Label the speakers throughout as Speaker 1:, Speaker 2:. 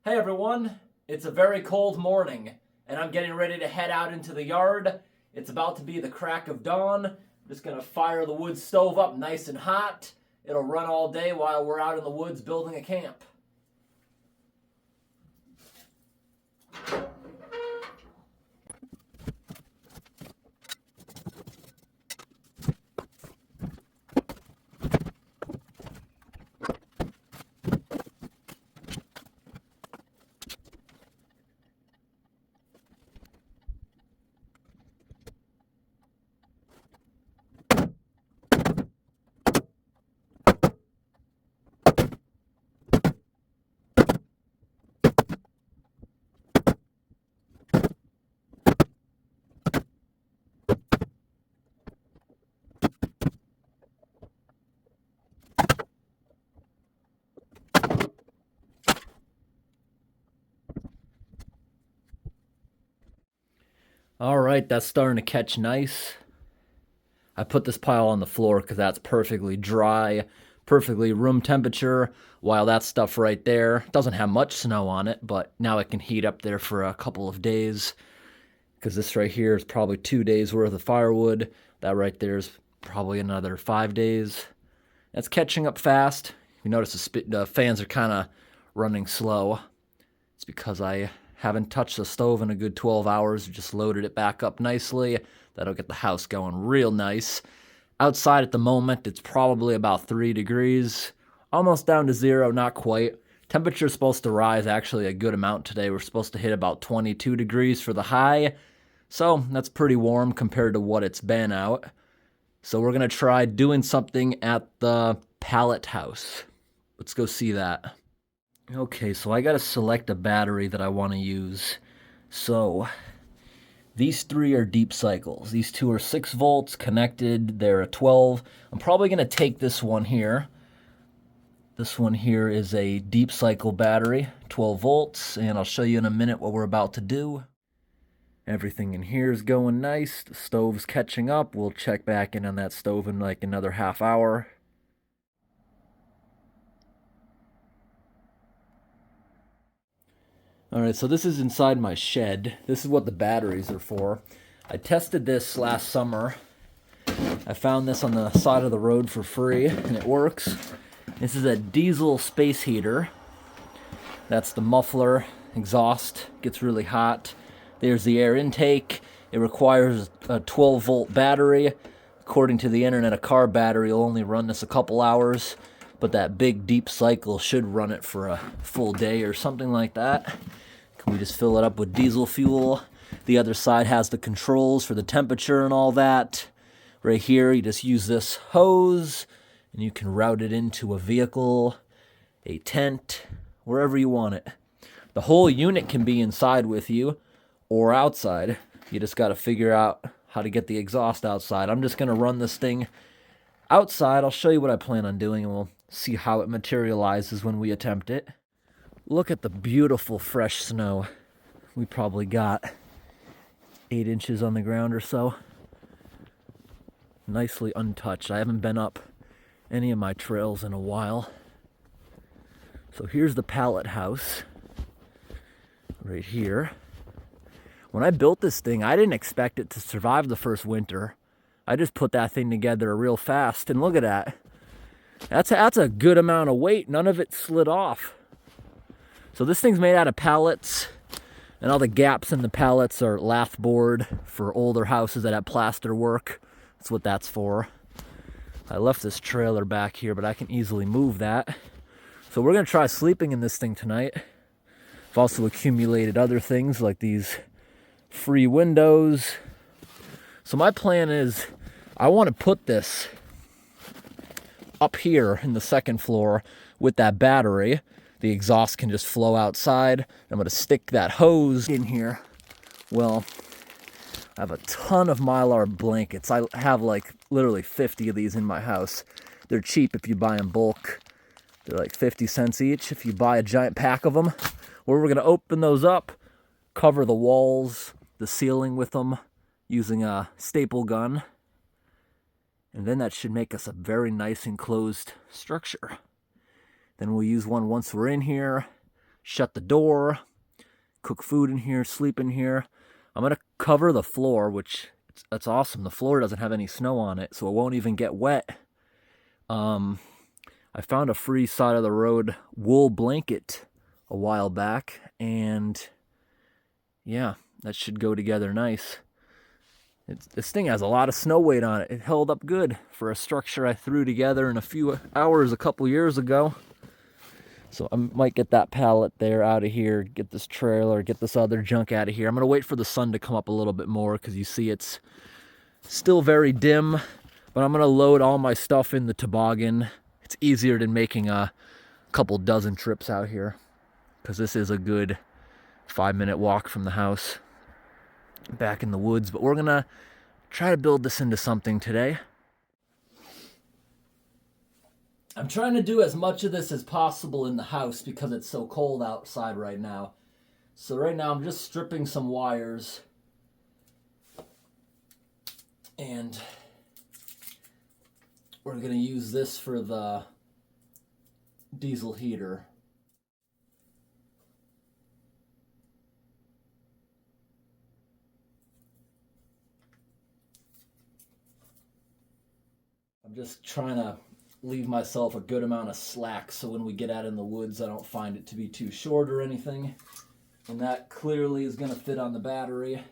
Speaker 1: Hey everyone, it's a very cold morning and I'm getting ready to head out into the yard. It's about to be the crack of dawn. I'm just gonna fire the wood stove up nice and hot. It'll run all day while we're out in the woods building a camp. All right, that's starting to catch nice. I put this pile on the floor because that's perfectly dry, perfectly room temperature, while that stuff right there doesn't have much snow on it, but now it can heat up there for a couple of days because this right here is probably 2 days worth of firewood. That right there is probably another 5 days. It's catching up fast. You notice the fans are kind of running slow. It's because I haven't touched the stove in a good 12 hours. Just loaded it back up nicely. That'll get the house going real nice. Outside at the moment, it's probably about 3 degrees. Almost down to 0, not quite. Temperature's supposed to rise actually a good amount today. We're supposed to hit about 22 degrees for the high. So that's pretty warm compared to what it's been out. So we're going to try doing something at the Pallet house. Let's go see that. Okay, so I got to select a battery that I want to use. So these 3 are deep cycles. These 2 are 6 volts connected. They're a 12. I'm probably going to take this one here. This one here is a deep cycle battery, 12 volts, and I'll show you in a minute what we're about to do. Everything in here is going nice. The stove's catching up. We'll check back in on that stove in like another half hour. Alright, so this is inside my shed. This is what the batteries are for. I tested this last summer. I found this on the side of the road for free, and it works. This is a diesel space heater. That's the muffler, exhaust, gets really hot. There's the air intake. It requires a 12-volt battery. According to the internet, a car battery will only run this a couple hours, but that big deep cycle should run it for a full day or something like that. We just fill it up with diesel fuel. The other side has the controls for the temperature and all that. Right here, you just use this hose, and you can route it into a vehicle, a tent, wherever you want it. The whole unit can be inside with you or outside. You just got to figure out how to get the exhaust outside. I'm just going to run this thing outside. I'll show you what I plan on doing, and we'll see how it materializes when we attempt it. Look at the beautiful fresh snow. We probably got 8 inches on the ground or so. Nicely untouched. I haven't been up any of my trails in a while. So here's the Pallet house right here. When I built this thing, I didn't expect it to survive the first winter. I just put that thing together real fast, and look at that. That's a good amount of weight. None of it slid off. So this thing's made out of pallets, and all the gaps in the pallets are lath board for older houses that have plaster work. That's what that's for. I left this trailer back here, but I can easily move that. So we're going to try sleeping in this thing tonight. I've also accumulated other things like these free windows. So my plan is I want to put this up here in the second floor with that battery. The exhaust can just flow outside. I'm going to stick that hose in here. Well, I have a ton of Mylar blankets. I have like literally 50 of these in my house. They're cheap if you buy in bulk. They're like 50 cents each if you buy a giant pack of them. Well, we're going to open those up, cover the walls, the ceiling with them using a staple gun. And then that should make us a very nice enclosed structure. Then we'll use one once we're in here shut the door, cook food in here, sleep in here. I'm going to cover the floor, which that's awesome. The floor doesn't have any snow on it, so it won't even get wet. I found a free side of the road wool blanket a while back, and yeah, that should go together nice. This thing has a lot of snow weight on it. It held up good for a structure I threw together in a few hours a couple years ago. So I might get that pallet there out of here, get this trailer, get this other junk out of here. I'm going to wait for the sun to come up a little bit more because you see it's still very dim. But I'm going to load all my stuff in the toboggan. It's easier than making a couple dozen trips out here because this is a good 5-minute walk from the house back in the woods. But we're going to try to build this into something today. I'm trying to do as much of this as possible in the house because it's so cold outside right now. So right now I'm just stripping some wires. And we're going to use this for the diesel heater. I'm just trying to leave myself a good amount of slack so when we get out in the woods I don't find it to be too short or anything. And that clearly is going to fit on the battery.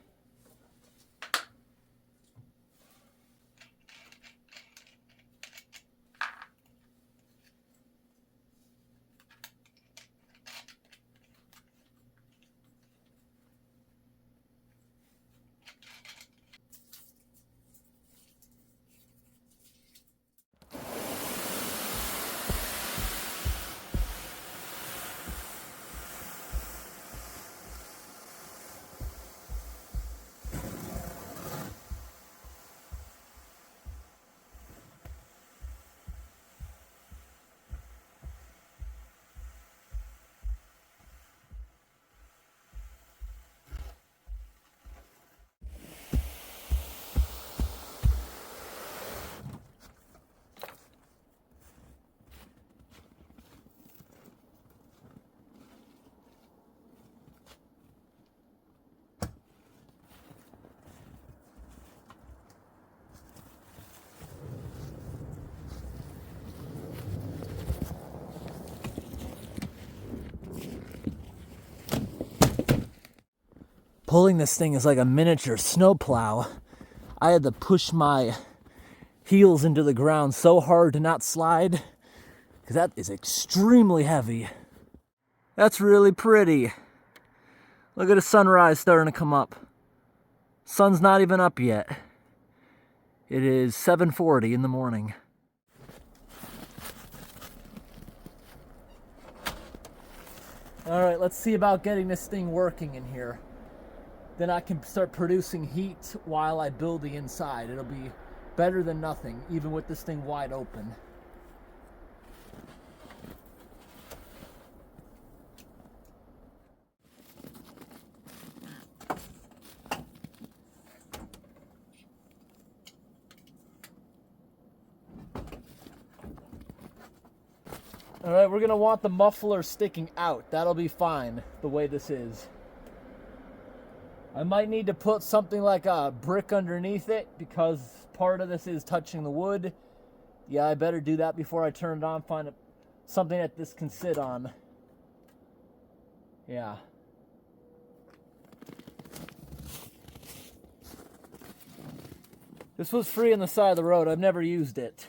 Speaker 1: Pulling this thing is like a miniature snowplow. I had to push my heels into the ground so hard to not slide because that is extremely heavy. That's really pretty. Look at the sunrise starting to come up. Sun's not even up yet. It is 7:40 in the morning. All right, let's see about getting this thing working in here. Then I can start producing heat while I build the inside. It'll be better than nothing, even with this thing wide open. All right, we're gonna want the muffler sticking out. That'll be fine, the way this is. I might need to put something like a brick underneath it because part of this is touching the wood. Yeah, I better do that before I turn it on, find something that this can sit on. Yeah. This was free on the side of the road. I've never used it.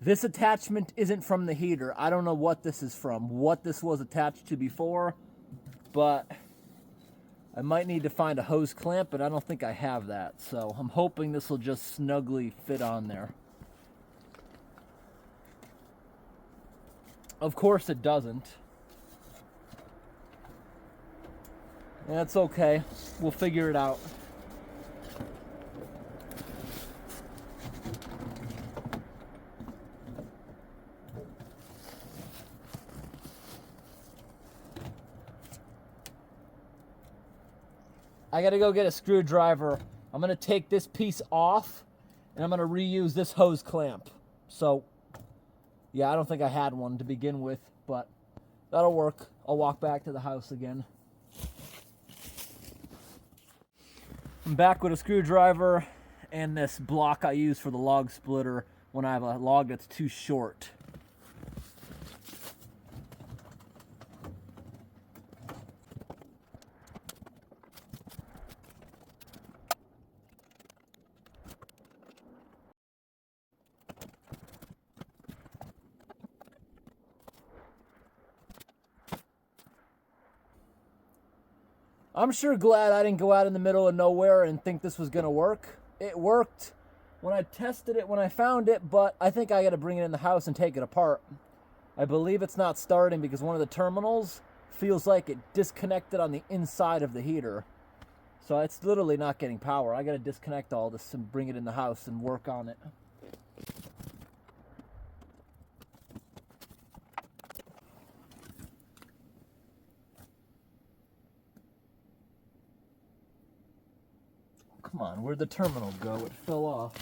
Speaker 1: This attachment isn't from the heater. I don't know what this is from, what this was attached to before, but I might need to find a hose clamp, but I don't think I have that. So I'm hoping this will just snugly fit on there. Of course it doesn't. That's okay. We'll figure it out. I gotta go get a screwdriver. I'm gonna take this piece off and I'm gonna reuse this hose clamp. So, yeah, I don't think I had one to begin with, but That'll work. I'll walk back to the house again. I'm back with a screwdriver and this block I use for the log splitter when I have a log that's too short. I'm sure glad I didn't go out in the middle of nowhere and think this was gonna work. It worked when I tested it, when I found it, but I think I gotta bring it in the house and take it apart. I believe it's not starting because one of the terminals feels like it disconnected on the inside of the heater. So it's literally not getting power. I gotta disconnect all this and bring it in the house and work on it. Come on, where'd the terminal go? It fell off.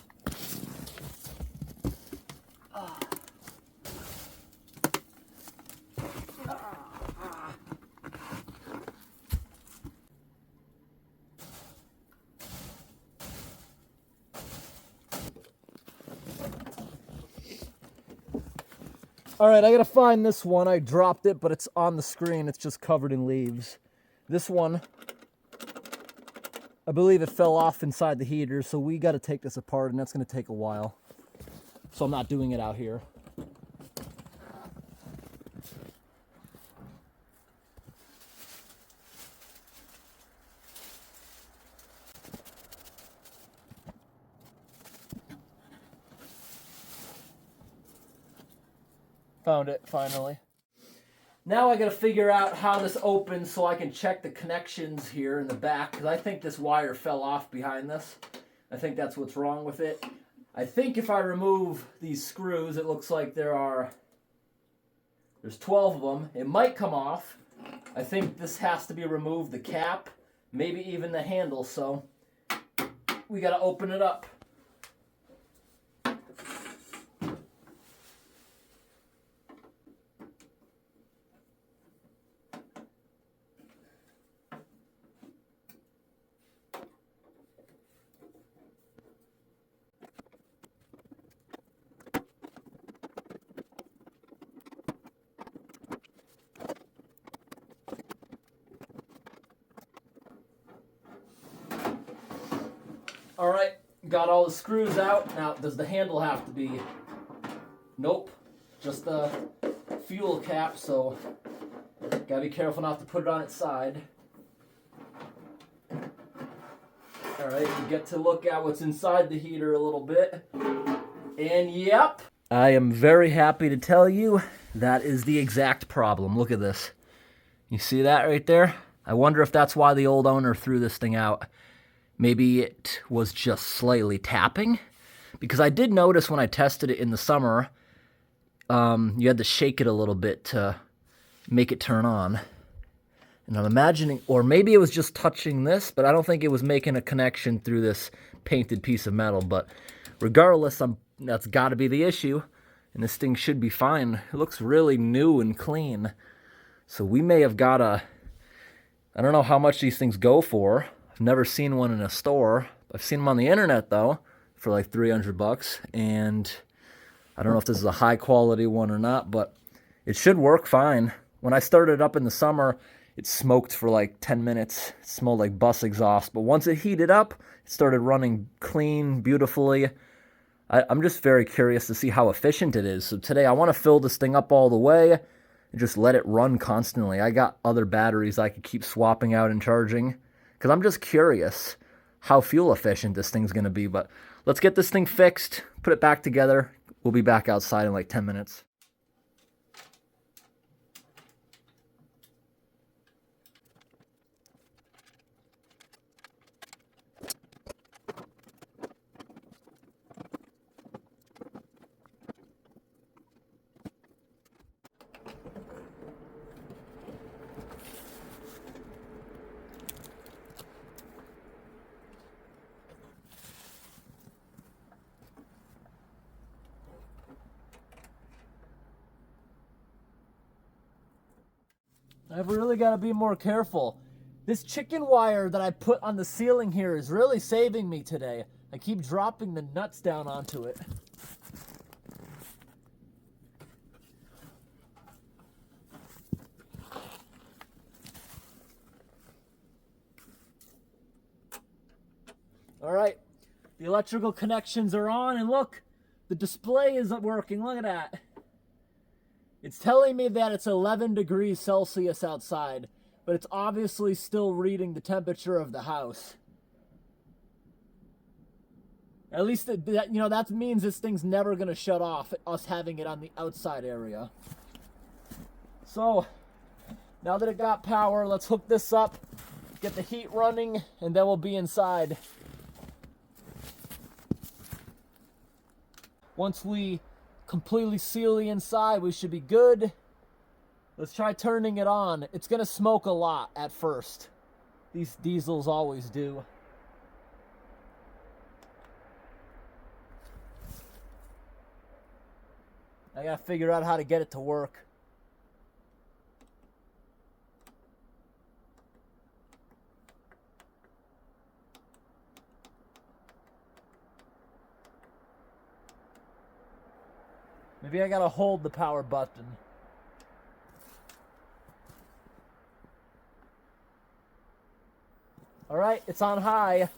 Speaker 1: All right, I gotta find this one. I dropped it, but it's on the screen. It's just covered in leaves. This one, I believe it fell off inside the heater, so we gotta take this apart, and that's gonna take a while. So I'm not doing it out here. Found it, finally. Now I gotta figure out how this opens so I can check the connections here in the back, because I think this wire fell off behind this. I think that's what's wrong with it. I think if I remove these screws, it looks like there's 12 of them. It might come off. I think this has to be removed, the cap, maybe even the handle, so we gotta open it up. All right, got all the screws out. Now, does the handle have to be? Nope, just the fuel cap, so gotta be careful not to put it on its side. All right, we get to look at what's inside the heater a little bit. And yep, I am very happy to tell you that is the exact problem. Look at this. You see that right there? I wonder if that's why the old owner threw this thing out. Maybe it was just slightly tapping, because I did notice when I tested it in the summer, you had to shake it a little bit to make it turn on. And I'm imagining, or maybe it was just touching this, but I don't think it was making a connection through this painted piece of metal. But regardless, that's got to be the issue, and this thing should be fine. It looks really new and clean. So we may have got I don't know how much these things go for. I've never seen one in a store. I've seen them on the internet though, for like $300, and I don't know if this is a high quality one or not, but it should work fine. When I started it up in the summer, it smoked for like 10 minutes. It smelled like bus exhaust, but once it heated up, it started running clean, beautifully. I'm just very curious to see how efficient it is. So today I want to fill this thing up all the way and just let it run constantly. I got other batteries I could keep swapping out and charging, because I'm just curious how fuel efficient this thing's going to be. But let's get this thing fixed, put it back together. We'll be back outside in like 10 minutes. I've really got to be more careful. This chicken wire that I put on the ceiling here is really saving me today. I keep dropping the nuts down onto it. All right, the electrical connections are on, and look, the display is working. Look at that. It's telling me that it's 11 degrees Celsius outside, but it's obviously still reading the temperature of the house. At least that means this thing's never going to shut off, us having it on the outside area. So, now that it got power, let's hook this up, get the heat running, and then we'll be inside. Once we completely seal the inside, we should be good. Let's try turning it on. It's gonna smoke a lot at first. These diesels always do. I gotta figure out how to get it to work. Maybe I gotta hold the power button. All right, it's on high.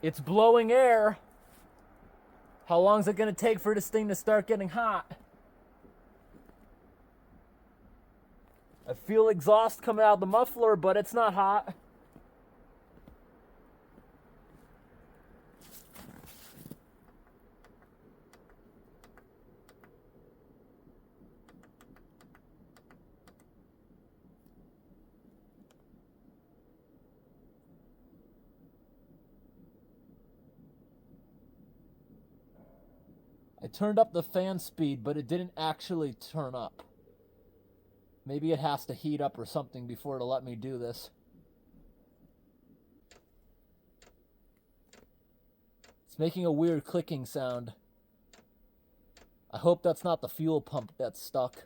Speaker 1: It's blowing air. How long is it gonna take for this thing to start getting hot? I feel exhaust coming out of the muffler, but it's not hot. I turned up the fan speed, but it didn't actually turn up. Maybe it has to heat up or something before it'll let me do this. It's making a weird clicking sound. I hope that's not the fuel pump that's stuck.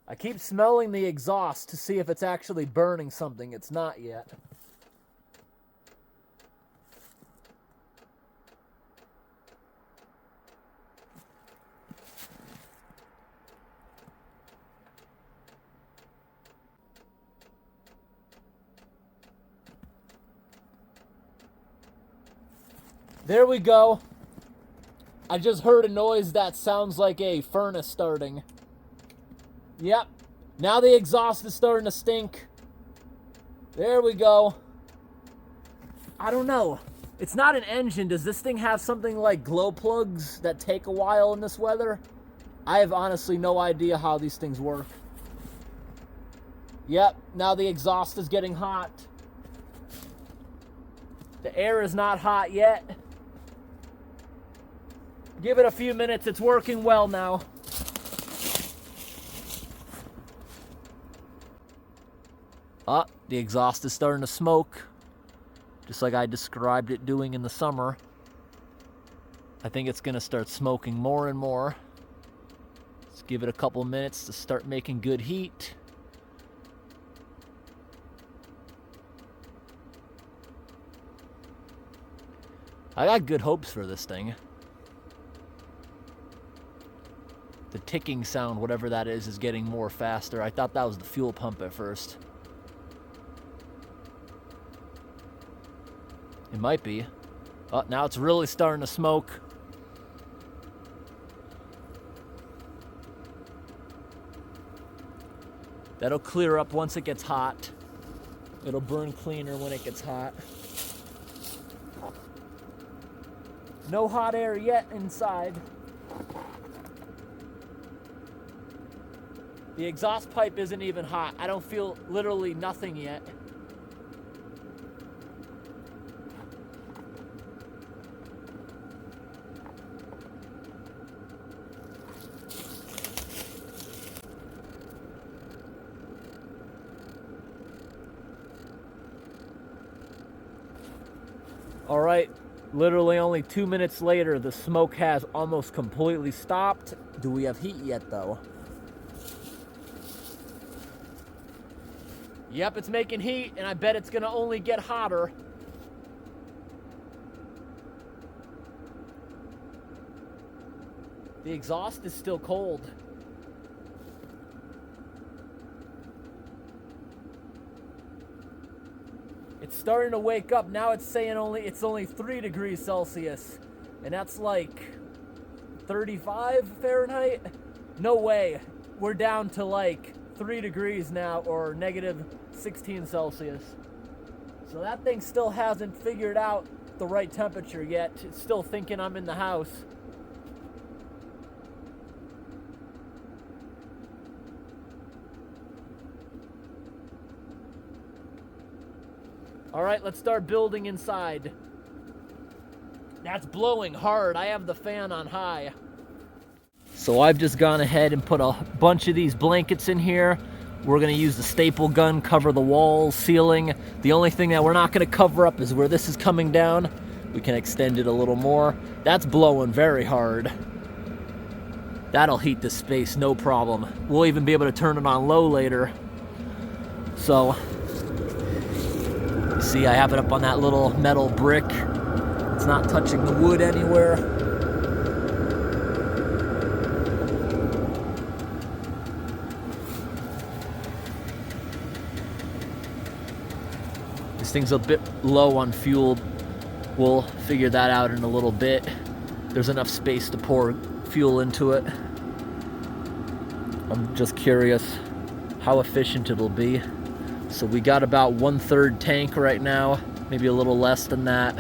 Speaker 1: I keep smelling the exhaust to see if it's actually burning something. It's not yet. There we go. I just heard a noise that sounds like a furnace starting. Yep. Now the exhaust is starting to stink. There we go. I don't know. It's not an engine. Does this thing have something like glow plugs that take a while in this weather? I have honestly no idea how these things work. Yep. Now the exhaust is getting hot. The air is not hot yet. Give it a few minutes. It's working well now. The exhaust is starting to smoke, just like I described it doing in the summer. I think it's going to start smoking more and more. Let's give it a couple minutes to start making good heat. I got good hopes for this thing. The ticking sound, whatever that is getting more faster. I thought that was the fuel pump at first. It might be. Oh, now it's really starting to smoke. That'll clear up once it gets hot. It'll burn cleaner when it gets hot. No hot air yet inside. The exhaust pipe isn't even hot. I don't feel literally nothing yet. right, literally only 2 minutes later, the smoke has almost completely stopped. Do we have heat yet, though? Yep, it's making heat, and I bet it's gonna only get hotter. The exhaust is still cold. It's starting to wake up. Now it's saying it's only 3 degrees Celsius. And that's like 35 Fahrenheit? No way. We're down to like 3 degrees now, or negative 16 Celsius. So that thing still hasn't figured out the right temperature yet. It's still thinking I'm in the house. All right, let's start building inside. That's blowing hard. I have the fan on high. So I've just gone ahead and put a bunch of these blankets in here. We're gonna use the staple gun, cover the walls, ceiling. The only thing that we're not gonna cover up is where this is coming down. We can extend it a little more. That's blowing very hard. That'll heat the space, no problem. We'll even be able to turn it on low later. So, see, I have it up on that little metal brick. It's not touching the wood anywhere. This thing's a bit low on fuel. We'll figure that out in a little bit. There's enough space to pour fuel into it. I'm just curious how efficient it'll be. So we got about 1/3 tank right now, maybe a little less than that.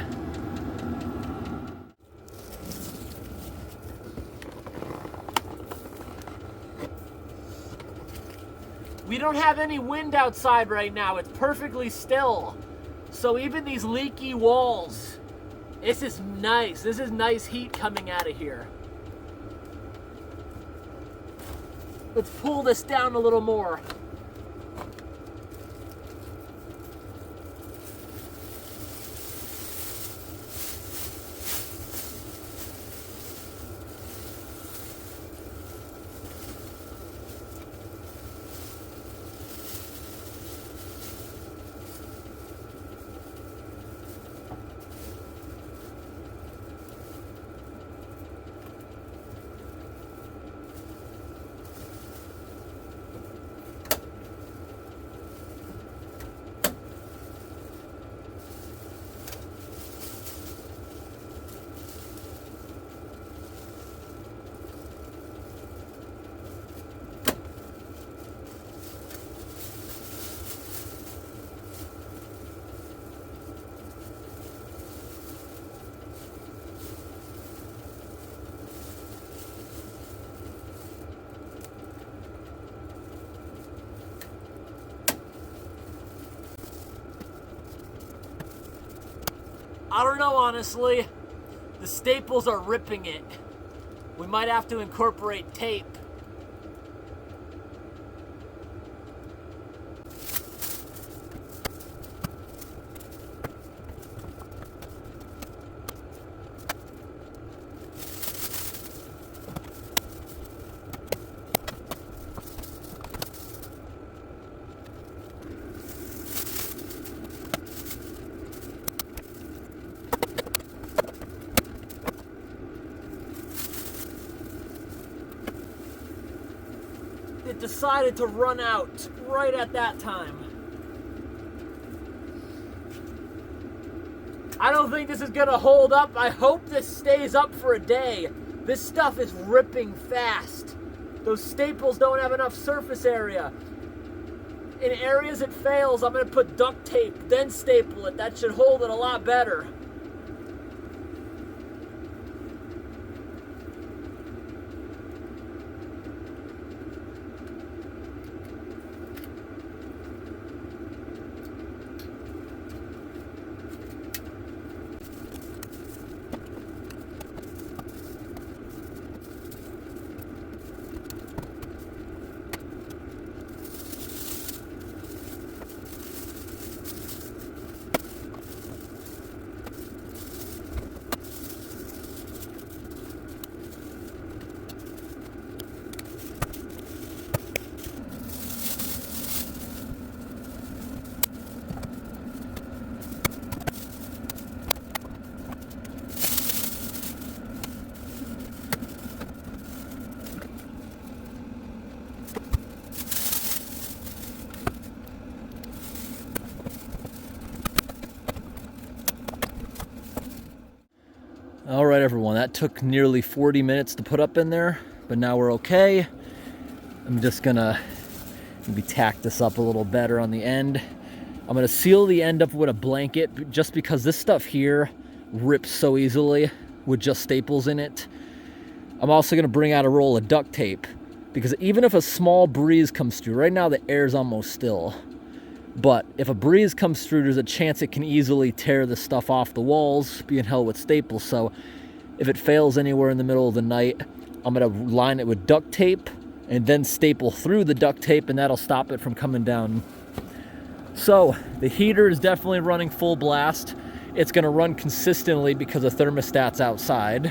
Speaker 1: We don't have any wind outside right now. It's perfectly still. So even these leaky walls, this is nice. This is nice heat coming out of here. Let's pull this down a little more. I don't know, honestly. The staples are ripping it. We might have to incorporate tape. It decided to run out right at that time. I don't think this is gonna hold up. I hope this stays up for a day. This stuff is ripping fast. Those staples don't have enough surface area. In areas it fails, I'm gonna put duct tape, then staple it. That should hold it a lot better. right, everyone, that took nearly 40 minutes to put up in there, but now we're okay. I'm just gonna maybe tack this up a little better on the end. I'm gonna seal the end up with a blanket just because this stuff here rips so easily with just staples in it. I'm also gonna bring out a roll of duct tape because even if a small breeze comes through, right now the air's almost still, but if a breeze comes through, there's a chance it can easily tear the stuff off the walls being held with staples. So if it fails anywhere in the middle of the night, I'm gonna line it with duct tape and then staple through the duct tape, and that'll stop it from coming down. So the heater is definitely running full blast. It's gonna run consistently because the thermostat's outside.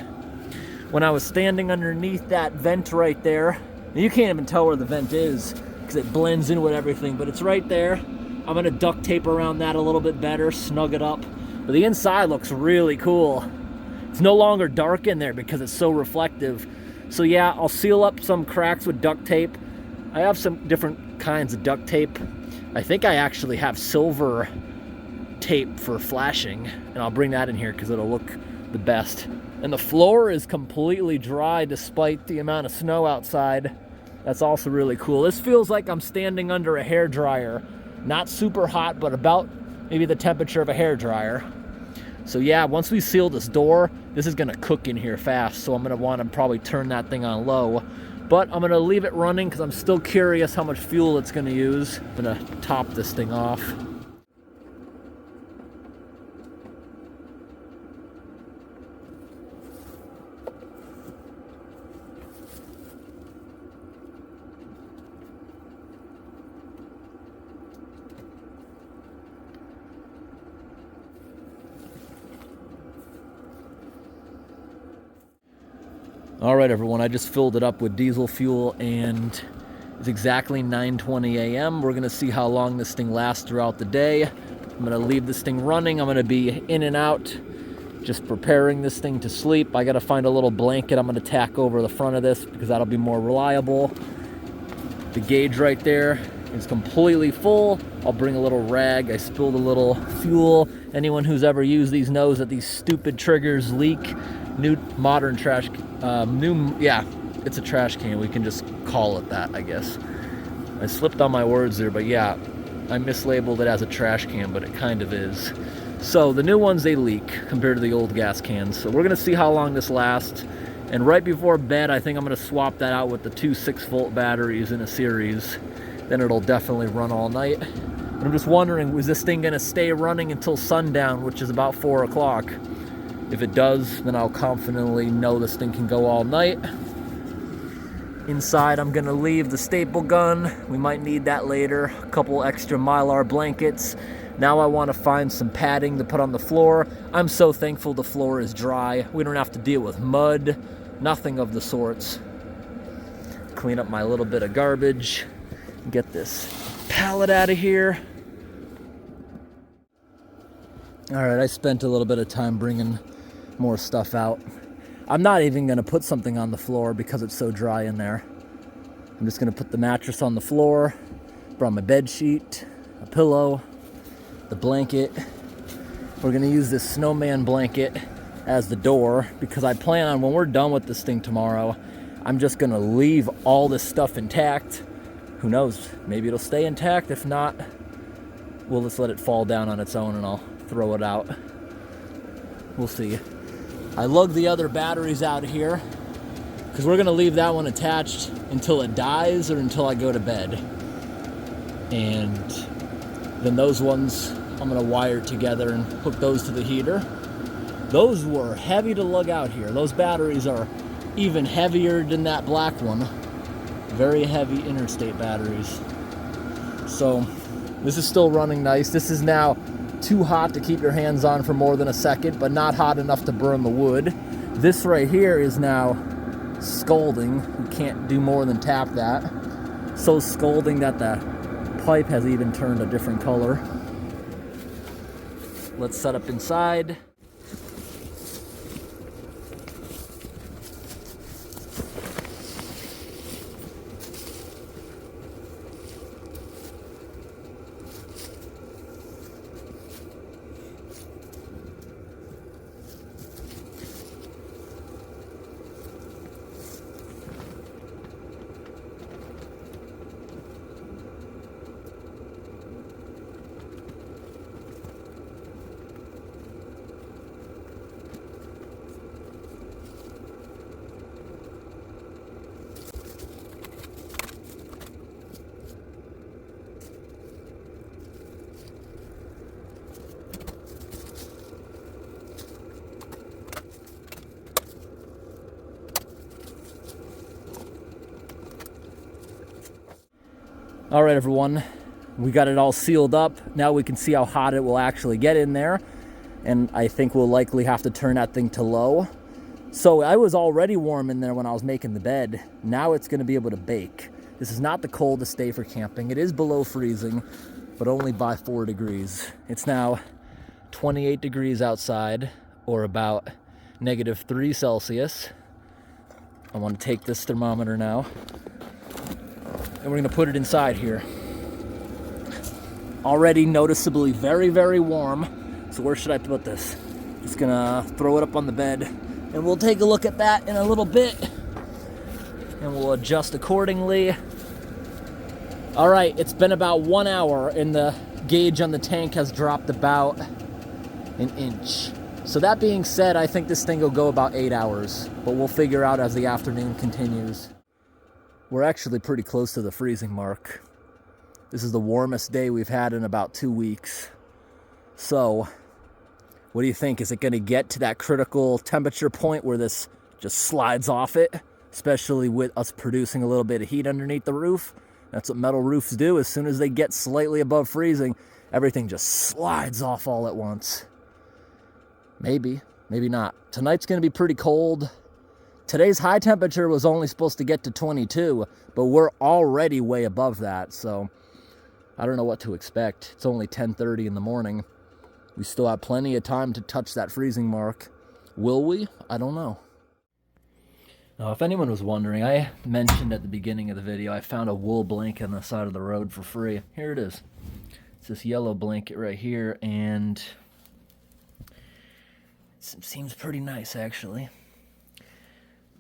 Speaker 1: When I was standing underneath that vent right there, you can't even tell where the vent is because it blends in with everything, but it's right there. I'm gonna duct tape around that a little bit better, snug it up. But the inside looks really cool. It's no longer dark in there because it's so reflective. So yeah, I'll seal up some cracks with duct tape. I have some different kinds of duct tape. I think I actually have silver tape for flashing, and I'll bring that in here because it'll look the best. And the floor is completely dry despite the amount of snow outside. That's also really cool. This feels like I'm standing under a hairdryer. Not super hot, but about maybe the temperature of a hairdryer. So yeah, once we seal this door, this is gonna cook in here fast, so I'm gonna wanna probably turn that thing on low. But I'm gonna leave it running because I'm still curious how much fuel it's gonna use. I'm gonna top this thing off. All right, everyone, I just filled it up with diesel fuel and it's exactly 9:20 a.m. We're gonna see how long this thing lasts throughout the day. I'm gonna leave this thing running. I'm gonna be in and out, just preparing this thing to sleep. I gotta find a little blanket I'm gonna tack over the front of this because that'll be more reliable. The gauge right there is completely full. I'll bring a little rag. I spilled a little fuel. Anyone who's ever used these knows that these stupid triggers leak. New modern trash, it's a trash can. We can just call it that, I guess. I slipped on my words there, but yeah, I mislabeled it as a trash can, but it kind of is. So the new ones, they leak compared to the old gas cans. So we're gonna see how long this lasts. And right before bed, I think I'm gonna swap that out with the two 6-volt batteries in a series. Then it'll definitely run all night. But I'm just wondering, is this thing gonna stay running until sundown, which is about 4 o'clock? If it does, then I'll confidently know this thing can go all night. Inside, I'm gonna leave the staple gun. We might need that later. A couple extra Mylar blankets. Now I wanna find some padding to put on the floor. I'm so thankful the floor is dry. We don't have to deal with mud, nothing of the sorts. Clean up my little bit of garbage. Get this pallet out of here. All right, I spent a little bit of time bringing more stuff out. I'm not even gonna put something on the floor because it's so dry in there. I'm just gonna put the mattress on the floor, brought my bed sheet, a pillow, the blanket. We're gonna use this snowman blanket as the door because I plan on, when we're done with this thing tomorrow, I'm just gonna leave all this stuff intact. Who knows, maybe it'll stay intact. If not, we'll just let it fall down on its own and I'll throw it out. We'll see. I lugged the other batteries out of here because we're gonna leave that one attached until it dies or until I go to bed. And then those ones I'm gonna wire together and hook those to the heater. Those were heavy to lug out here. Those batteries are even heavier than that black one. Very heavy interstate batteries. So this is still running nice. This is now too hot to keep your hands on for more than a second, but not hot enough to burn the wood. This right here is now scalding. You can't do more than tap that. So scalding that the pipe has even turned a different color. Let's set up inside. All right, everyone, we got it all sealed up. Now we can see how hot it will actually get in there. And I think we'll likely have to turn that thing to low. So I was already warm in there when I was making the bed. Now it's gonna be able to bake. This is not the coldest day for camping. It is below freezing, but only by 4 degrees. It's now 28 degrees outside, or about -3 Celsius. I want to take this thermometer now, and we're gonna put it inside here. Already noticeably very, very warm. So where should I put this? Just gonna throw it up on the bed, and we'll take a look at that in a little bit, and we'll adjust accordingly. All right, it's been about 1 hour, and the gauge on the tank has dropped about an inch. So that being said, I think this thing will go about 8 hours, but we'll figure out as the afternoon continues. We're actually pretty close to the freezing mark. This is the warmest day we've had in about 2 weeks. So, what do you think? Is it going to get to that critical temperature point where this just slides off it? Especially with us producing a little bit of heat underneath the roof. That's what metal roofs do. As soon as they get slightly above freezing, everything just slides off all at once. Maybe, maybe not. Tonight's going to be pretty cold. Today's high temperature was only supposed to get to 22, but we're already way above that, so I don't know what to expect. It's only 10:30 in the morning. We still have plenty of time to touch that freezing mark. Will we? I don't know. Now, if anyone was wondering, I mentioned at the beginning of the video, I found a wool blanket on the side of the road for free. Here it is. It's this yellow blanket right here, and it seems pretty nice, actually.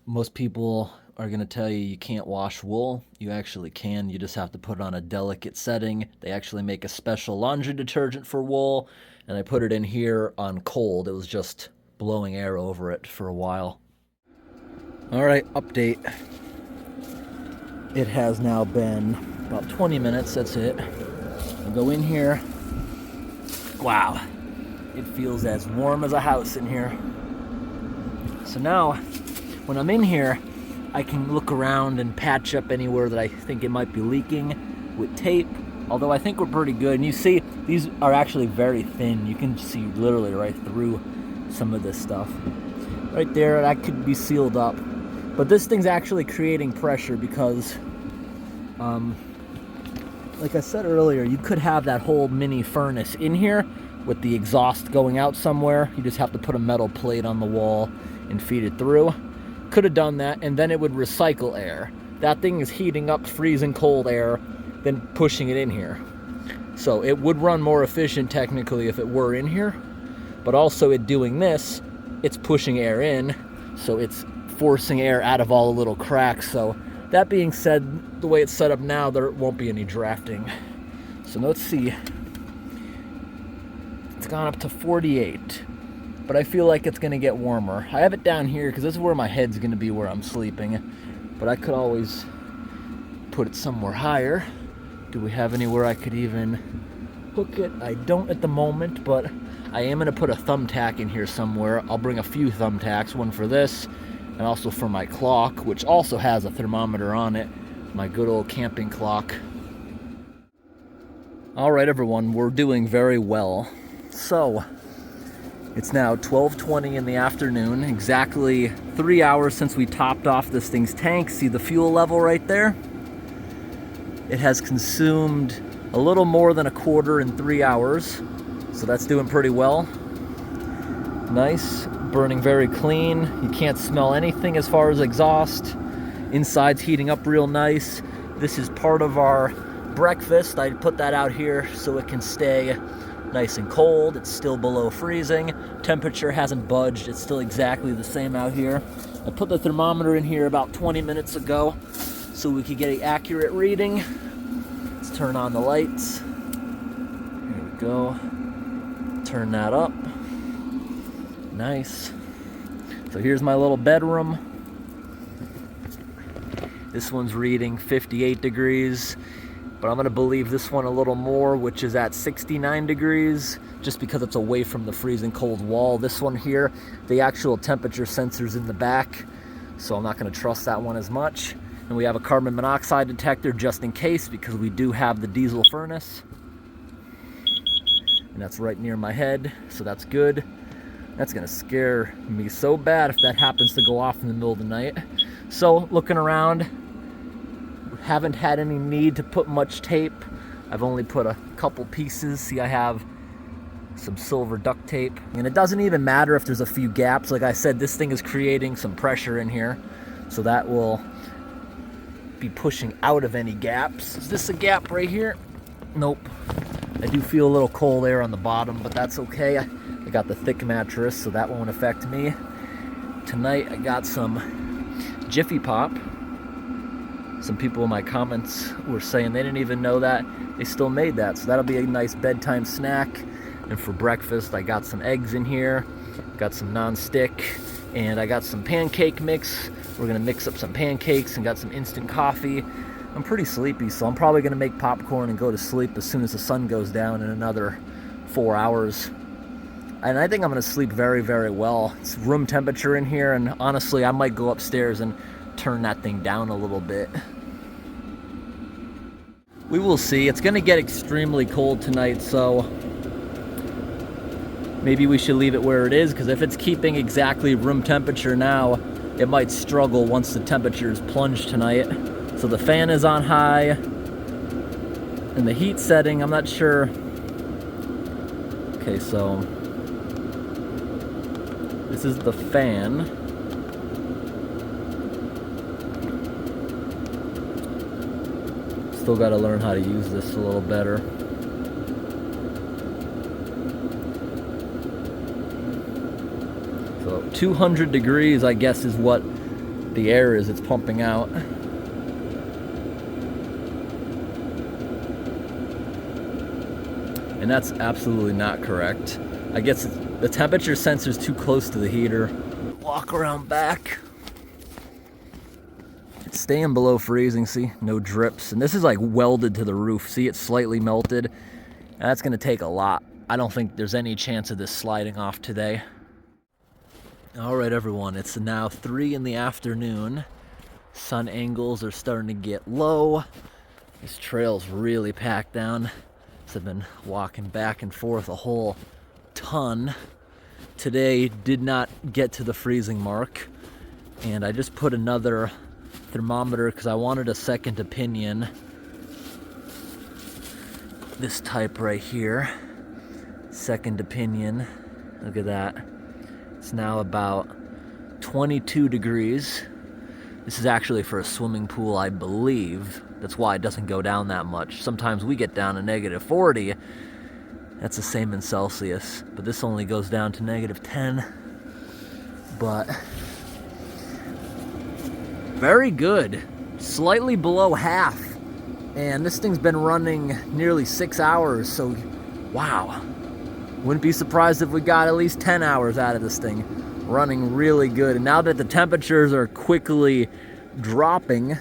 Speaker 1: Most people are going to tell you you can't wash wool. You actually can. You just have to put it on a delicate setting. They actually make a special laundry detergent for wool, and I put it in here on cold. It was just blowing air over it for a while. All right, update. It has now been about 20 minutes. That's it. I'll go in here. Wow. It feels as warm as a house in here. So now, when I'm in here, I can look around and patch up anywhere that I think it might be leaking with tape, although I think we're pretty good. And you see, these are actually very thin. You can see literally right through some of this stuff. Right there, that could be sealed up. But this thing's actually creating pressure because, like I said earlier, you could have that whole mini furnace in here with the exhaust going out somewhere. You just have to put a metal plate on the wall and feed it through. Could have done that, and then it would recycle air. That thing is heating up freezing cold air, then pushing it in here. So it would run more efficient technically if it were in here, but also it doing this, it's pushing air in, so it's forcing air out of all the little cracks. So that being said, the way it's set up now, there won't be any drafting. So let's see. It's gone up to 48. But I feel like it's going to get warmer. I have it down here because this is where my head's going to be where I'm sleeping. But I could always put it somewhere higher. Do we have anywhere I could even hook it? I don't at the moment, but I am going to put a thumbtack in here somewhere. I'll bring a few thumbtacks, one for this and also for my clock, which also has a thermometer on it. My good old camping clock. All right, everyone, we're doing very well. So, it's now 12:20 in the afternoon, exactly 3 hours since we topped off this thing's tank. See the fuel level right there? It has consumed a little more than a quarter in 3 hours, so that's doing pretty well. Nice, burning very clean. You can't smell anything as far as exhaust. Inside's heating up real nice. This is part of our breakfast. I put that out here so it can stay nice and cold. It's still below freezing. Temperature hasn't budged. It's still exactly the same out here. I put the thermometer in here about 20 minutes ago so we could get an accurate reading. Let's turn on the lights. Here we go. Turn that up. Nice. So here's my little bedroom. This one's reading 58 degrees. But I'm going to believe this one a little more, which is at 69 degrees, just because it's away from the freezing cold wall. This one here, the actual temperature sensor's in the back, so I'm not going to trust that one as much. And we have a carbon monoxide detector just in case, because we do have the diesel furnace. And that's right near my head, so that's good. That's gonna scare me so bad if that happens to go off in the middle of the night. So looking around, haven't had any need to put much tape. I've only put a couple pieces. See, I have some silver duct tape. And it doesn't even matter if there's a few gaps. Like I said, this thing is creating some pressure in here, so that will be pushing out of any gaps. Is this a gap right here? Nope. I do feel a little cold there on the bottom, but that's okay. I got the thick mattress, so that won't affect me. Tonight I got some Jiffy Pop. Some people in my comments were saying they didn't even know that they still made that, so that'll be a nice bedtime snack. And for breakfast, I got some eggs in here, got some non-stick, and I got some pancake mix. We're gonna mix up some pancakes and got some instant coffee. I'm pretty sleepy, so I'm probably gonna make popcorn and go to sleep as soon as the sun goes down in another 4 hours. And I think I'm gonna sleep very, very well. It's room temperature in here, and honestly, I might go upstairs and turn that thing down a little bit. We will see. It's gonna get extremely cold tonight, so maybe we should leave it where it is, because if it's keeping exactly room temperature now, it might struggle once the temperatures plunge tonight. So the fan is on high, and the heat setting, I'm not sure. Okay, so this is the fan. Still got to learn how to use this a little better. So 200 degrees, I guess, is what the air is it's pumping out. And that's absolutely not correct. I guess the temperature sensor is too close to the heater. Walk around back. It's staying below freezing, see? No drips. And this is like welded to the roof. See, it's slightly melted. And that's gonna take a lot. I don't think there's any chance of this sliding off today. All right, everyone, it's now 3 in the afternoon. Sun angles are starting to get low. This trail's really packed down. So I've been walking back and forth a whole ton. Today did not get to the freezing mark, and I just put another thermometer because I wanted a second opinion. This type right here, second opinion. Look at that. It's now about 22 degrees. This is actually for a swimming pool, I believe. That's why it doesn't go down that much. Sometimes we get down to negative 40. That's the same in Celsius, but this only goes down to negative 10. But very good. Slightly below half. And this thing's been running nearly 6 hours, so wow. Wouldn't be surprised if we got at least 10 hours out of this thing. Running really good. And now that the temperatures are quickly dropping,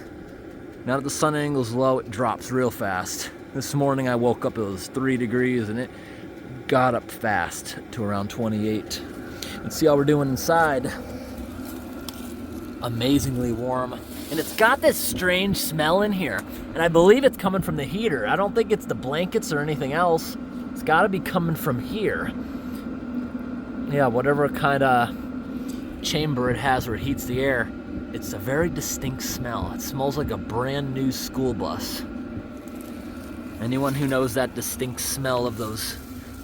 Speaker 1: now that the sun angle's low, it drops real fast. This morning I woke up, it was 3 degrees, and it got up fast to around 28. Let's see how we're doing inside. Amazingly warm. And it's got this strange smell in here. And I believe it's coming from the heater. I don't think it's the blankets or anything else. It's gotta be coming from here. Yeah, whatever kind of chamber it has where it heats the air. It's a very distinct smell. It smells like a brand new school bus. Anyone who knows that distinct smell of those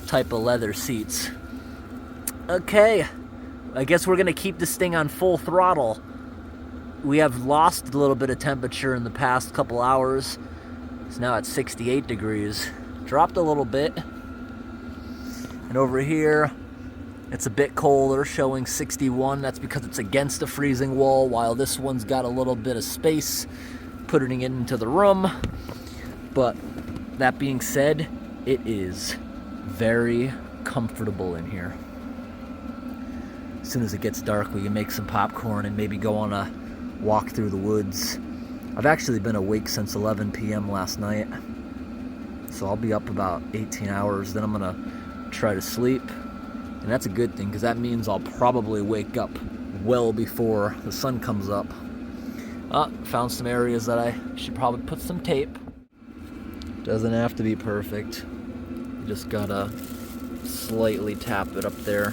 Speaker 1: type of leather seats. Okay, I guess we're gonna keep this thing on full throttle. We have lost a little bit of temperature in the past couple hours. It's now at 68 degrees. Dropped a little bit. And over here, it's a bit colder, showing 61. That's because it's against the freezing wall, while this one's got a little bit of space, putting it into the room. But that being said, it is very comfortable in here. As soon as it gets dark, we can make some popcorn and maybe go on a walk through the woods. I've actually been awake since 11 p.m. last night, so I'll be up about 18 hours. Then I'm gonna try to sleep, and that's a good thing because that means I'll probably wake up well before the sun comes up. Found some areas that I should probably put some tape. Doesn't have to be perfect. You just gotta slightly tap it up there.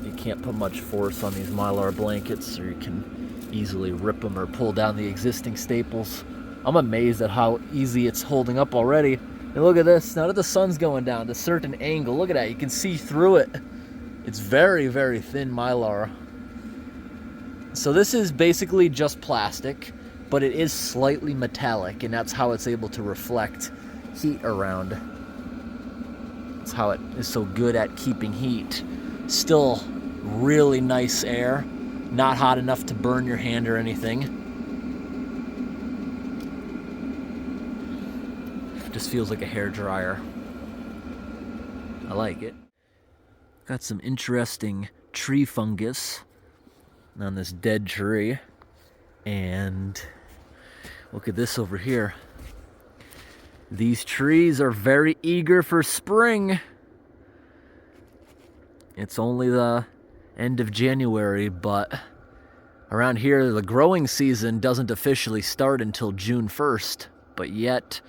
Speaker 1: You can't put much force on these Mylar blankets or you can easily rip them or pull down the existing staples. I'm amazed at how easy it's holding up already. And look at this, now that the sun's going down to a certain angle, look at that, you can see through it. It's very, very thin Mylar. So this is basically just plastic, but it is slightly metallic, and that's how it's able to reflect heat around. That's how it is so good at keeping heat. Still really nice air, not hot enough to burn your hand or anything. Just feels like a hair dryer. I like it. Got some interesting tree fungus on this dead tree. And look at this over here. These trees are very eager for spring. It's only the end of January, but around here the growing season doesn't officially start until June 1st. But yet,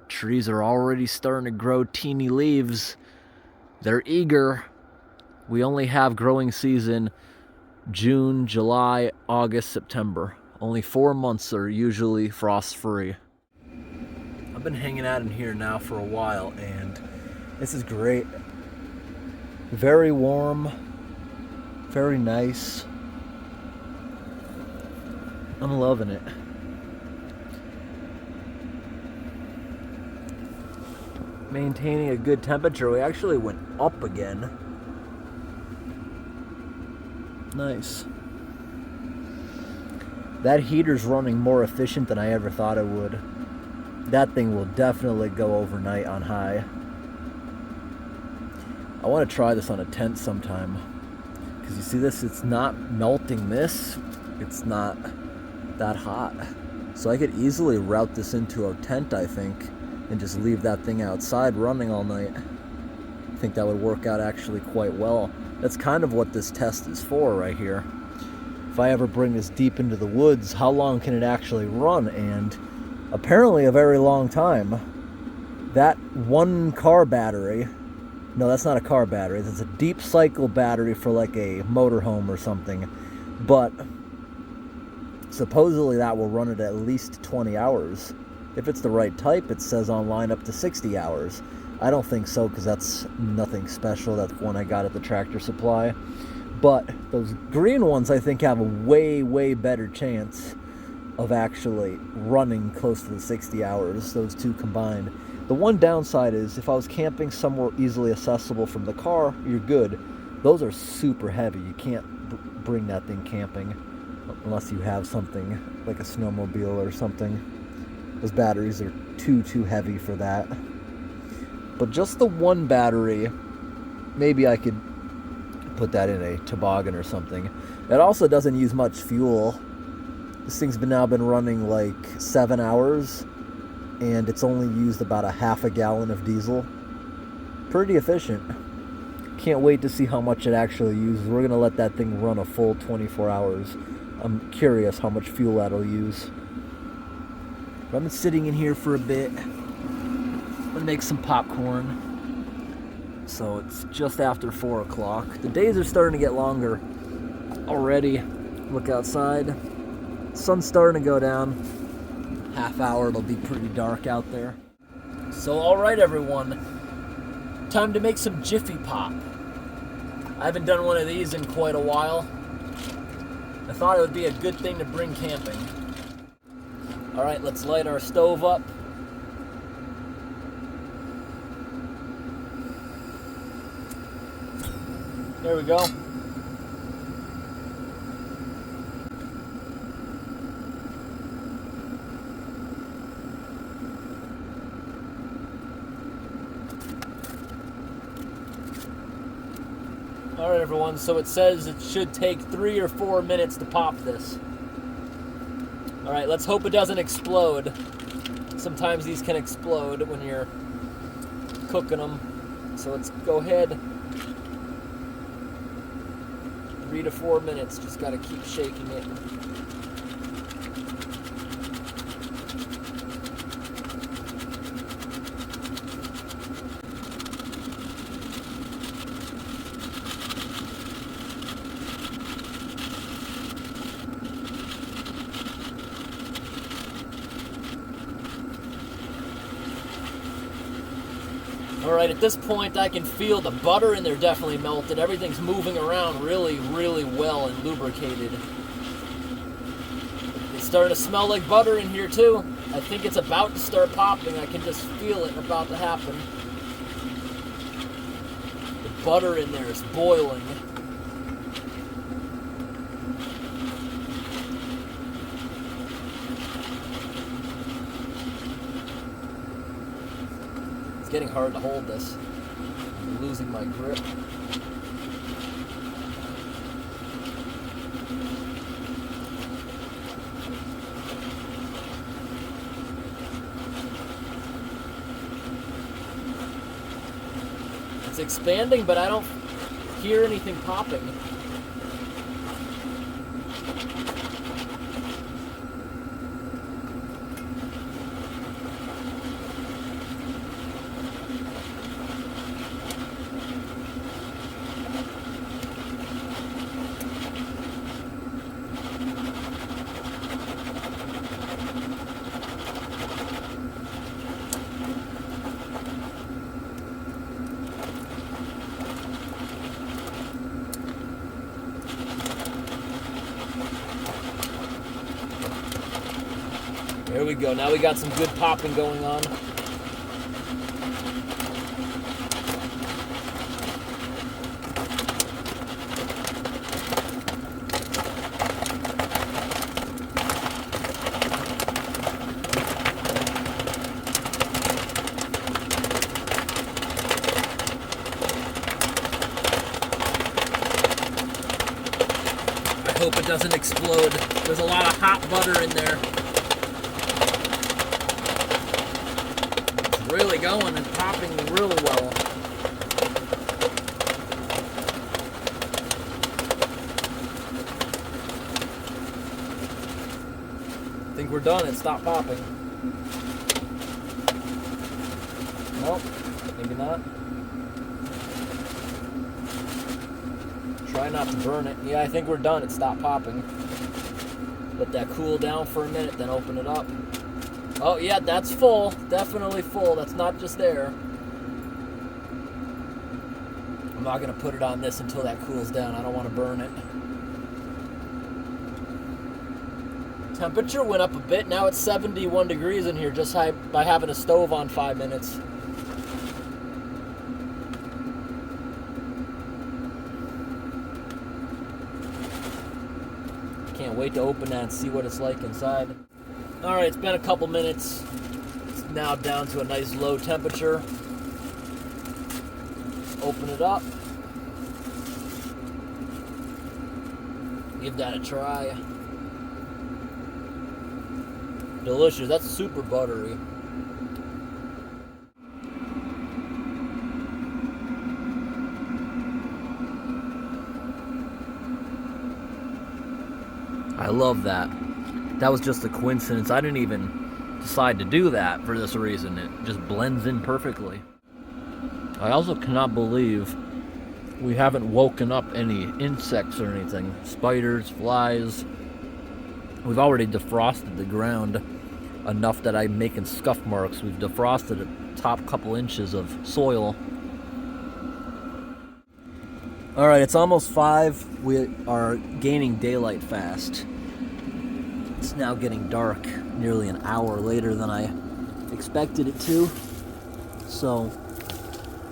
Speaker 1: trees are already starting to grow teeny leaves. They're eager. We only have growing season June, July, August, September. Only 4 months are usually frost-free. I've been hanging out in here now for a while, and this is great. Very warm, very nice. I'm loving it. Maintaining a good temperature. We actually went up again. Nice. That heater's running more efficient than I ever thought it would. That thing will definitely go overnight on high. I want to try this on a tent sometime. Because you see this, it's not melting this. It's not that hot. So I could easily route this into a tent, I think, and just leave that thing outside running all night. I think that would work out actually quite well. That's kind of what this test is for right here. If I ever bring this deep into the woods, how long can it actually run? And apparently a very long time. That one car battery, no, that's not a car battery, that's a deep cycle battery for like a motorhome or something, but supposedly that will run it at least 20 hours. If it's the right type, it says online up to 60 hours. I don't think so, because that's nothing special. That's one I got at the Tractor Supply. But those green ones, I think, have a way, way better chance of actually running close to the 60 hours, those two combined. The one downside is, if I was camping somewhere easily accessible from the car, you're good. Those are super heavy. You can't bring that thing camping unless you have something like a snowmobile or something. Those batteries are too heavy for that. But just the one battery, maybe I could put that in a toboggan or something. It also doesn't use much fuel. This thing's now been running like 7 hours, and it's only used about a half a gallon of diesel. Pretty efficient. Can't wait to see how much it actually uses. We're gonna let that thing run a full 24 hours. I'm curious how much fuel that'll use. But I've been sitting in here for a bit. I'm gonna make some popcorn. So it's just after 4 o'clock. The days are starting to get longer already. Look outside. Sun's starting to go down. Half hour, it'll be pretty dark out there. So alright everyone, time to make some Jiffy Pop. I haven't done one of these in quite a while. I thought it would be a good thing to bring camping. Alright, let's light our stove up. There we go. Alright everyone, so it says it should take 3 or 4 minutes to pop this. Alright, let's hope it doesn't explode. Sometimes these can explode when you're cooking them. So let's go ahead. 3 to 4 minutes. Just got to keep shaking it. Alright, at this point I can feel the butter in there definitely melted. Everything's moving around really, really well and lubricated. It's starting to smell like butter in here too. I think it's about to start popping. I can just feel it about to happen. The butter in there is boiling. It's getting hard to hold this. I'm losing my grip. It's expanding, but I don't hear anything popping. There we go. Now we got some good popping going on. I hope it doesn't explode. There's a lot of hot butter in there. Really going and popping really well. I think we're done. It stopped popping. Nope, maybe not. Try not to burn it. Yeah, I think we're done. It stopped popping. Let that cool down for a minute, then open it up. Oh, yeah, that's full. Definitely full. That's not just air. I'm not going to put it on this until that cools down. I don't want to burn it. Temperature went up a bit. Now it's 71 degrees in here just by having a stove on 5 minutes. Can't wait to open that and see what it's like inside. Alright, it's been a couple minutes. It's now down to a nice low temperature. Open it up. Give that a try. Delicious. That's super buttery. I love that. That was just a coincidence. I didn't even decide to do that for this reason. It just blends in perfectly. I also cannot believe we haven't woken up any insects or anything. Spiders, flies. We've already defrosted the ground enough that I'm making scuff marks. We've defrosted the top couple inches of soil. Alright, it's almost 5. We are gaining daylight fast. It's now getting dark nearly an hour later than I expected it to. So,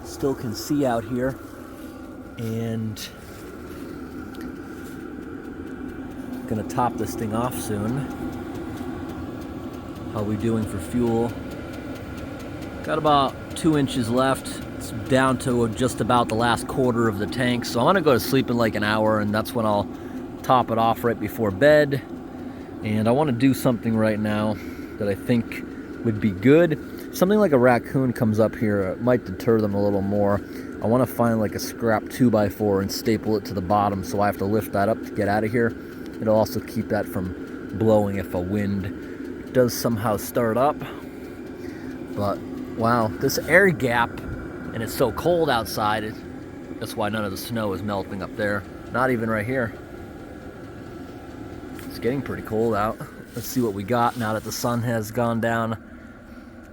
Speaker 1: still can see out here. And gonna top this thing off soon. How are we doing for fuel? Got about 2 inches left. It's down to just about the last quarter of the tank. So I'm gonna go to sleep in like an hour, and that's when I'll top it off right before bed. And I want to do something right now that I think would be good. Something like a raccoon comes up here, it might deter them a little more. I I want to find like a scrap 2x4 and staple it to the bottom so I have to lift that up to get out of here. It'll also keep that from blowing if a wind does somehow start up. But wow, this air gap, and it's so cold outside, that's why none of the snow is melting up there. Not even right here. It's getting pretty cold out. Let's see what we got now that the sun has gone down.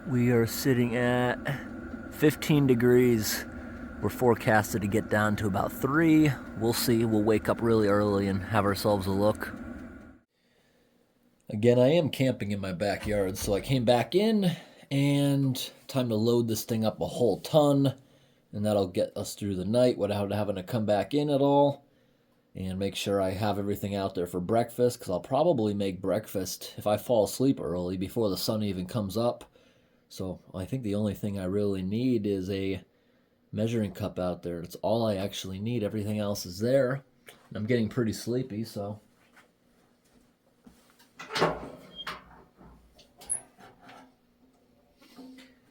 Speaker 1: We are sitting at 15 degrees. We're forecasted to get down to about 3. We'll see. We'll wake up really early and have ourselves a look. Again, I am camping in my backyard, so I came back in, and time to load this thing up a whole ton, and that'll get us through the night without having to come back in at all, and make sure I have everything out there for breakfast, because I'll probably make breakfast if I fall asleep early before the sun even comes up. So I think the only thing I really need is a measuring cup out there. It's all I actually need. Everything else is there. And I'm getting pretty sleepy, so.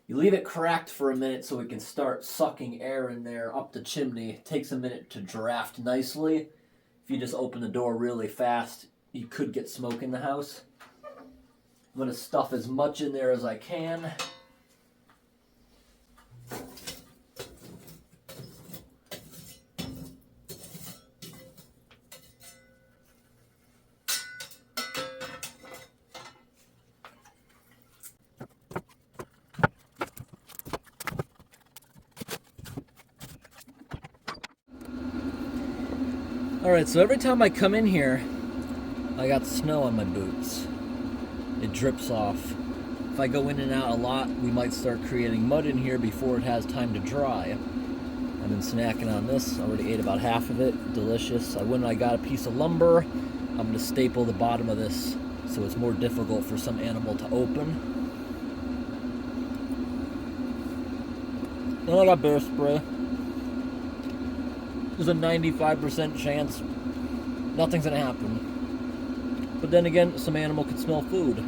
Speaker 1: You leave it cracked for a minute so it can start sucking air in there up the chimney. It takes a minute to draft nicely. If you just open the door really fast, you could get smoke in the house. I'm going to stuff as much in there as I can. Alright, so every time I come in here, I got snow on my boots. It drips off. If I go in and out a lot, we might start creating mud in here before it has time to dry. I've been snacking on this. I already ate about half of it. Delicious. I went and I got a piece of lumber. I'm going to staple the bottom of this so it's more difficult for some animal to open. And I got bear spray. There's a 95% chance nothing's going to happen. But then again, some animal could smell food.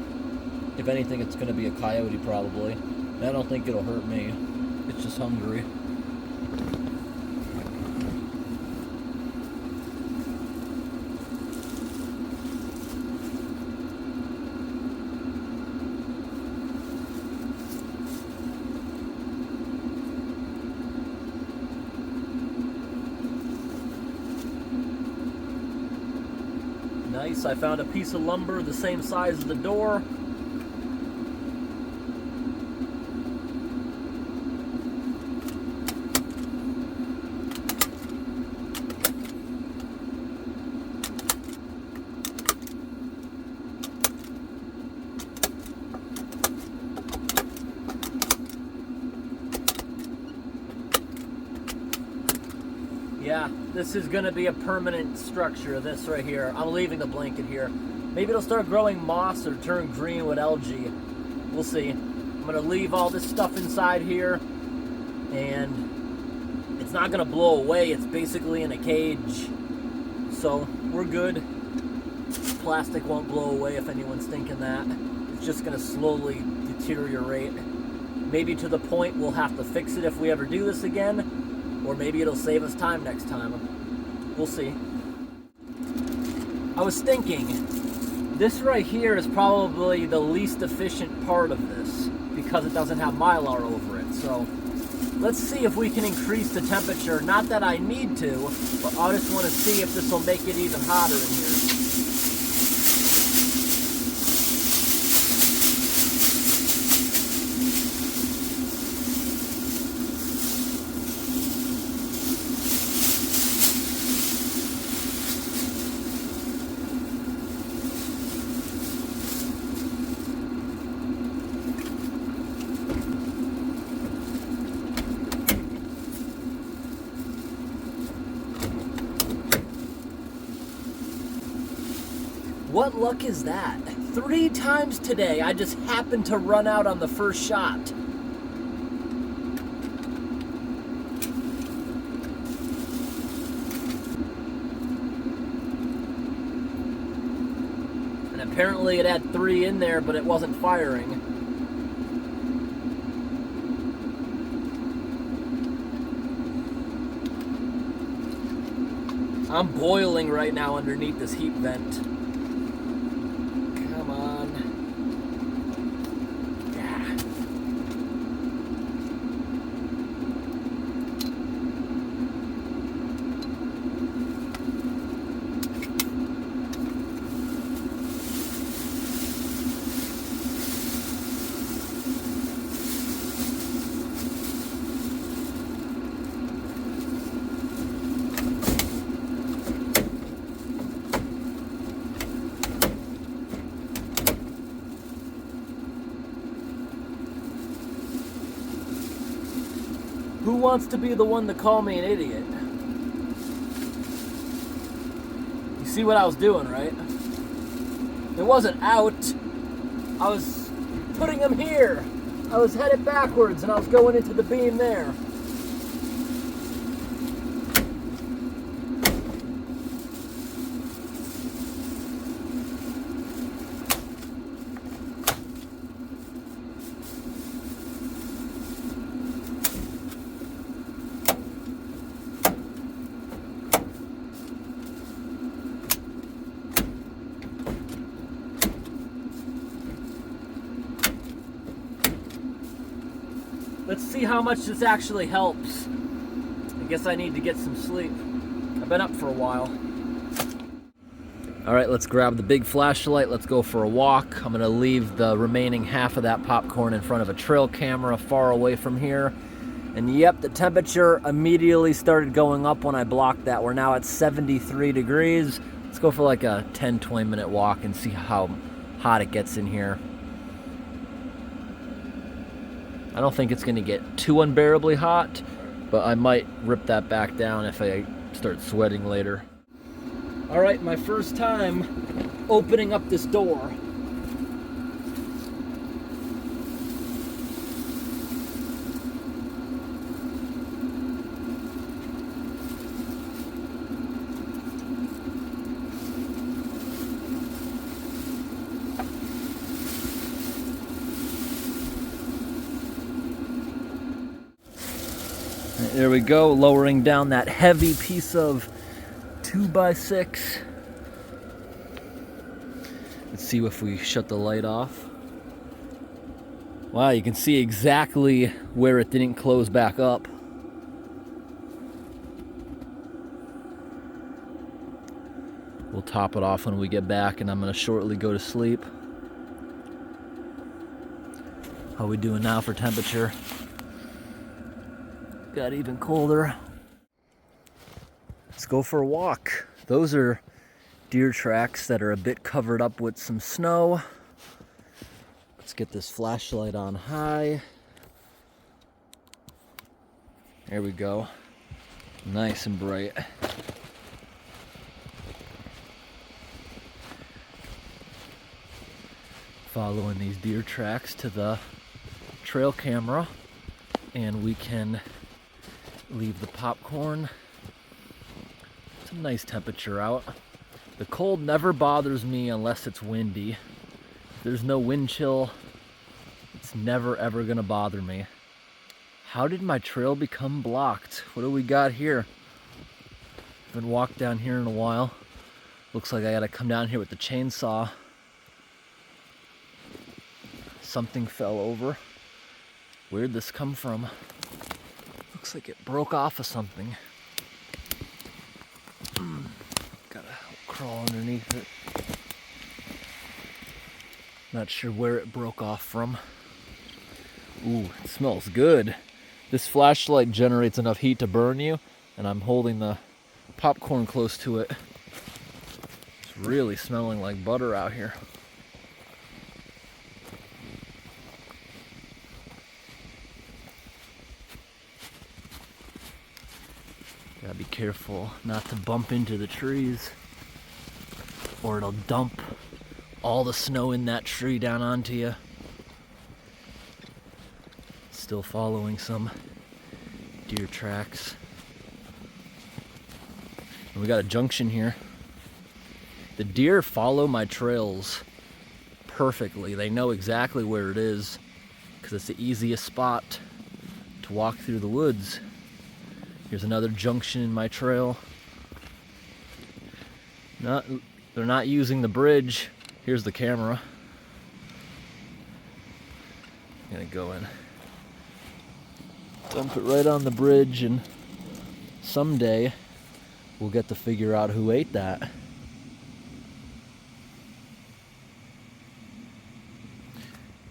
Speaker 1: If anything, it's going to be a coyote probably. I don't think it'll hurt me. It's just hungry. Nice, I found a piece of lumber the same size as the door. Yeah, this is going to be a permanent structure, this right here. I'm leaving the blanket here. Maybe it'll start growing moss or turn green with algae. We'll see. I'm going to leave all this stuff inside here, and it's not going to blow away. It's basically in a cage, so we're good. Plastic won't blow away if anyone's thinking that. It's just going to slowly deteriorate. Maybe to the point we'll have to fix it if we ever do this again. Or maybe it'll save us time next time. We'll see. I was thinking, this right here is probably the least efficient part of this because it doesn't have Mylar over it. So let's see if we can increase the temperature. Not that I need to, but I just want to see if this will make it even hotter in here. What luck is that? 3 times today, I just happened to run out on the first shot. And apparently it had 3 in there, but it wasn't firing. I'm boiling right now underneath this heat vent. Come on. Yeah. Who wants to be the one to call me an idiot? You see what I was doing, right? It wasn't out. I was putting them here. I was headed backwards and I was going into the beam there. Let's see how much this actually helps. I guess I need to get some sleep. I've been up for a while. All right, let's grab the big flashlight. Let's go for a walk. I'm gonna leave the remaining half of that popcorn in front of a trail camera far away from here. And yep, the temperature immediately started going up when I blocked that. We're now at 73 degrees. Let's go for like a 10-20 minute walk and see how hot it gets in here. I don't think it's gonna get too unbearably hot, but I might rip that back down if I start sweating later. All right, my first time opening up this door. There we go, lowering down that heavy piece of 2x6. Let's see if we shut the light off. Wow, you can see exactly where it didn't close back up. We'll top it off when we get back, and I'm gonna shortly go to sleep. How we doing now for temperature? Got even colder. Let's go for a walk. Those are deer tracks that are a bit covered up with some snow. Let's get this flashlight on high. There we go. Nice and bright. Following these deer tracks to the trail camera, and we can leave the popcorn. It's a nice temperature out. The cold never bothers me unless it's windy. If there's no wind chill, it's never ever gonna bother me. How did my trail become blocked? What do we got here? Haven't walked down here in a while. Looks like I gotta come down here with the chainsaw. Something fell over. Where'd this come from? Looks like it broke off of something. Gotta crawl underneath it. Not sure where it broke off from. Ooh, it smells good. This flashlight generates enough heat to burn you, and I'm holding the popcorn close to it. It's really smelling like butter out here. Gotta be careful not to bump into the trees, or it'll dump all the snow in that tree down onto you. Still following some deer tracks. And we got a junction here. The deer follow my trails perfectly. They know exactly where it is because it's the easiest spot to walk through the woods. Here's another junction in my trail. They're not using the bridge. Here's the camera. I'm gonna go in, dump it right on the bridge, and someday we'll get to figure out who ate that.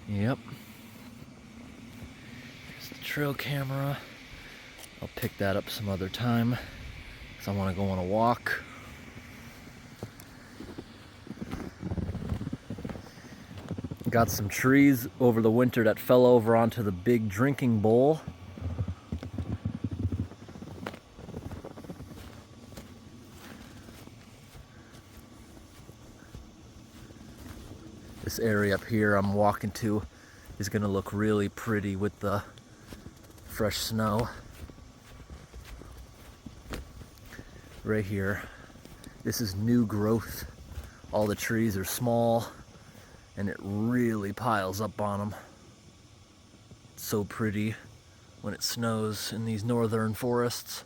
Speaker 1: Yep. Here's the trail camera. I'll pick that up some other time because I want to go on a walk. Got some trees over the winter that fell over onto the big drinking bowl. This area up here I'm walking to is going to look really pretty with the fresh snow. Right here, this is new growth. All the trees are small and it really piles up on them. It's so pretty when it snows in these northern forests.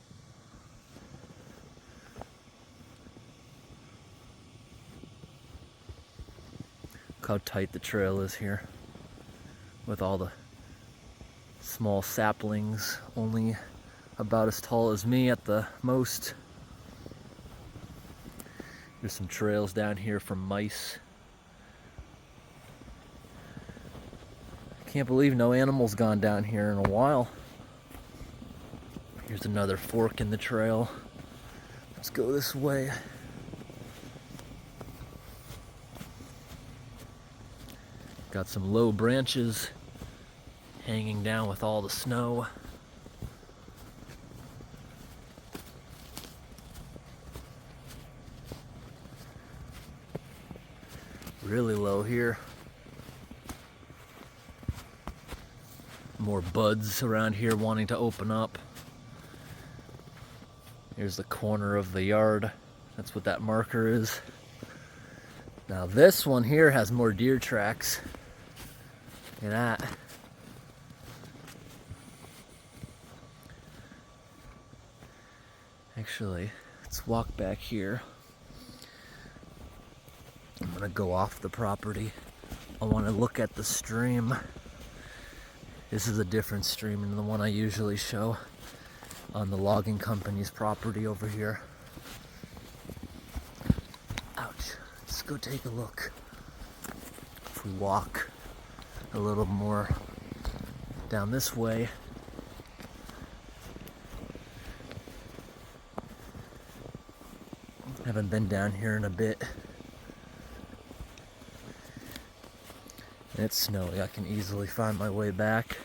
Speaker 1: Look how tight the trail is here with all the small saplings, only about as tall as me at the most. There's some trails down here for mice. Can't believe no animals gone down here in a while. Here's another fork in the trail. Let's go this way. Got some low branches hanging down with all the snow. Really low here. More buds around here wanting to open up. Here's the corner of the yard. That's what that marker is. Now this one here has more deer tracks. Look at that. Actually, let's walk back here. I'm gonna go off the property. I want to look at the stream. This is a different stream than the one I usually show on the logging company's property over here. Ouch. Let's go take a look. If we walk a little more down this way, haven't been down here in a bit. It's snowy. I can easily find my way back.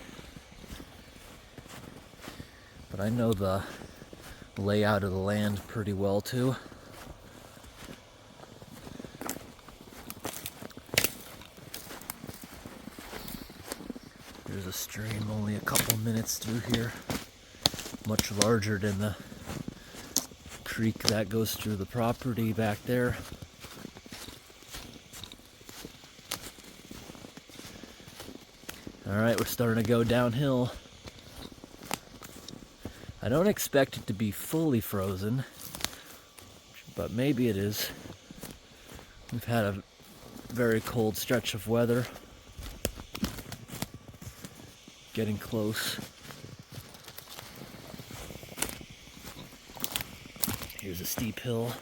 Speaker 1: But I know the layout of the land pretty well too. There's a stream only a couple minutes through here. Much larger than the creek that goes through the property back there. Alright, we're starting to go downhill. I don't expect it to be fully frozen, but maybe it is. We've had a very cold stretch of weather. Getting close. Here's a steep hill.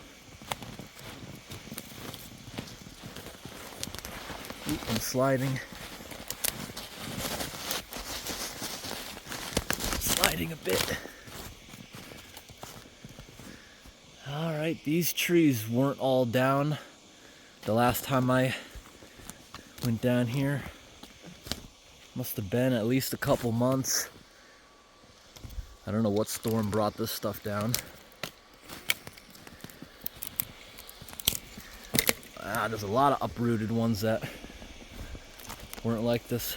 Speaker 1: Oop, I'm sliding. A bit. Alright, these trees weren't all down the last time I went down here. Must have been at least a couple months. I don't know what storm brought this stuff down. There's a lot of uprooted ones that weren't like this.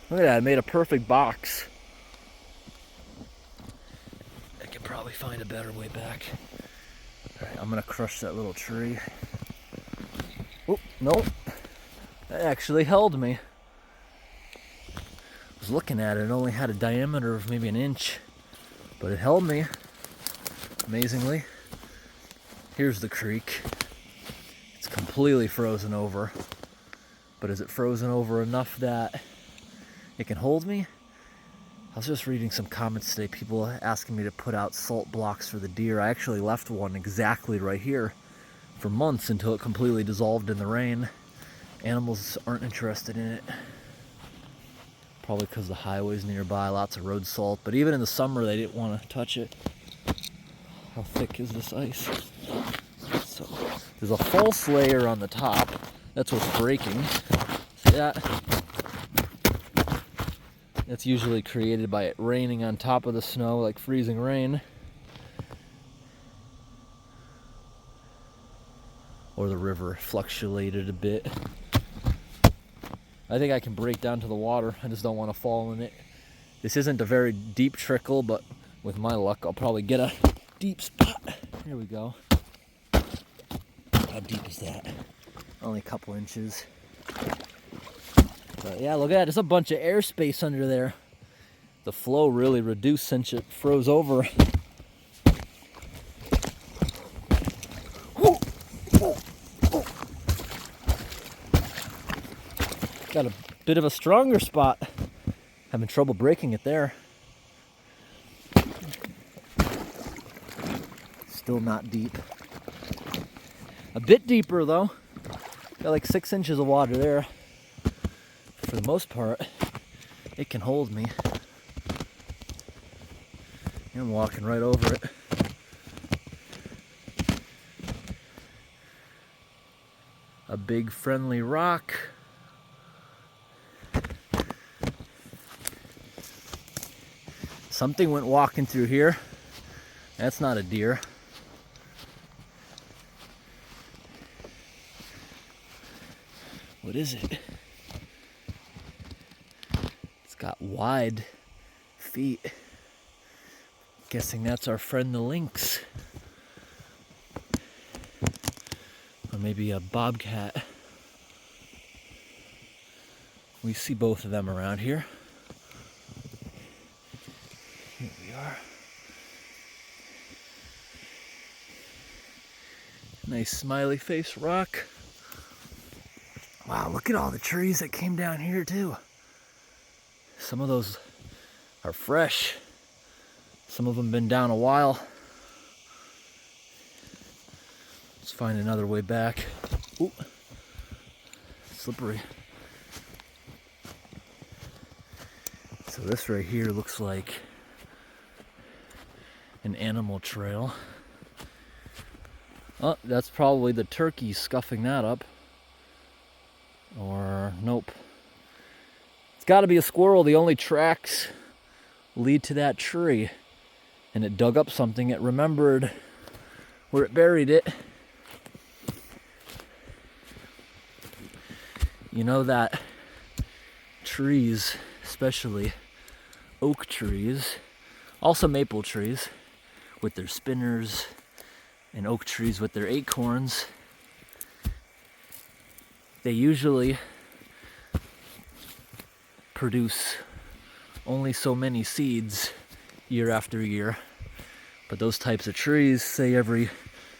Speaker 1: Look at that, I made a perfect box. Probably find a better way back. Alright, I'm gonna crush that little tree. Oh, nope. That actually held me. I was looking at it, it only had a diameter of maybe an inch, but it held me, amazingly. Here's the creek. It's completely frozen over. But is it frozen over enough that it can hold me? I was just reading some comments today, people asking me to put out salt blocks for the deer. I actually left one exactly right here for months until it completely dissolved in the rain. Animals aren't interested in it. Probably because the highway's nearby, lots of road salt. But even in the summer, they didn't want to touch it. How thick is this ice? So there's a false layer on the top. That's what's breaking. See that? That's usually created by it raining on top of the snow, like freezing rain. Or the river fluctuated a bit. I think I can break down to the water. I just don't want to fall in it. This isn't a very deep trickle, but with my luck, I'll probably get a deep spot. Here we go. How deep is that? Only a couple inches. But yeah, look at that. There's a bunch of airspace under there. The flow really reduced since it froze over. Got a bit of a stronger spot. Having trouble breaking it there. Still not deep. A bit deeper though. Got like 6 inches of water there. For the most part, it can hold me. I'm walking right over it. A big friendly rock. Something went walking through here. That's not a deer. What is it? It's got wide feet. Guessing that's our friend the lynx. Or maybe a bobcat. We see both of them around here. Here we are. Nice smiley face rock. Wow, look at all the trees that came down here too. Some of those are fresh. Some of them been down a while. Let's find another way back. Ooh, slippery. So this right here looks like an animal trail. Oh, that's probably the turkey scuffing that up. Or nope. It's got to be a squirrel. The only tracks lead to that tree. And it dug up something. It remembered where it buried it. You know that trees, especially oak trees, also maple trees with their spinners, and oak trees with their acorns, they usually produce only so many seeds year after year. But those types of trees, say every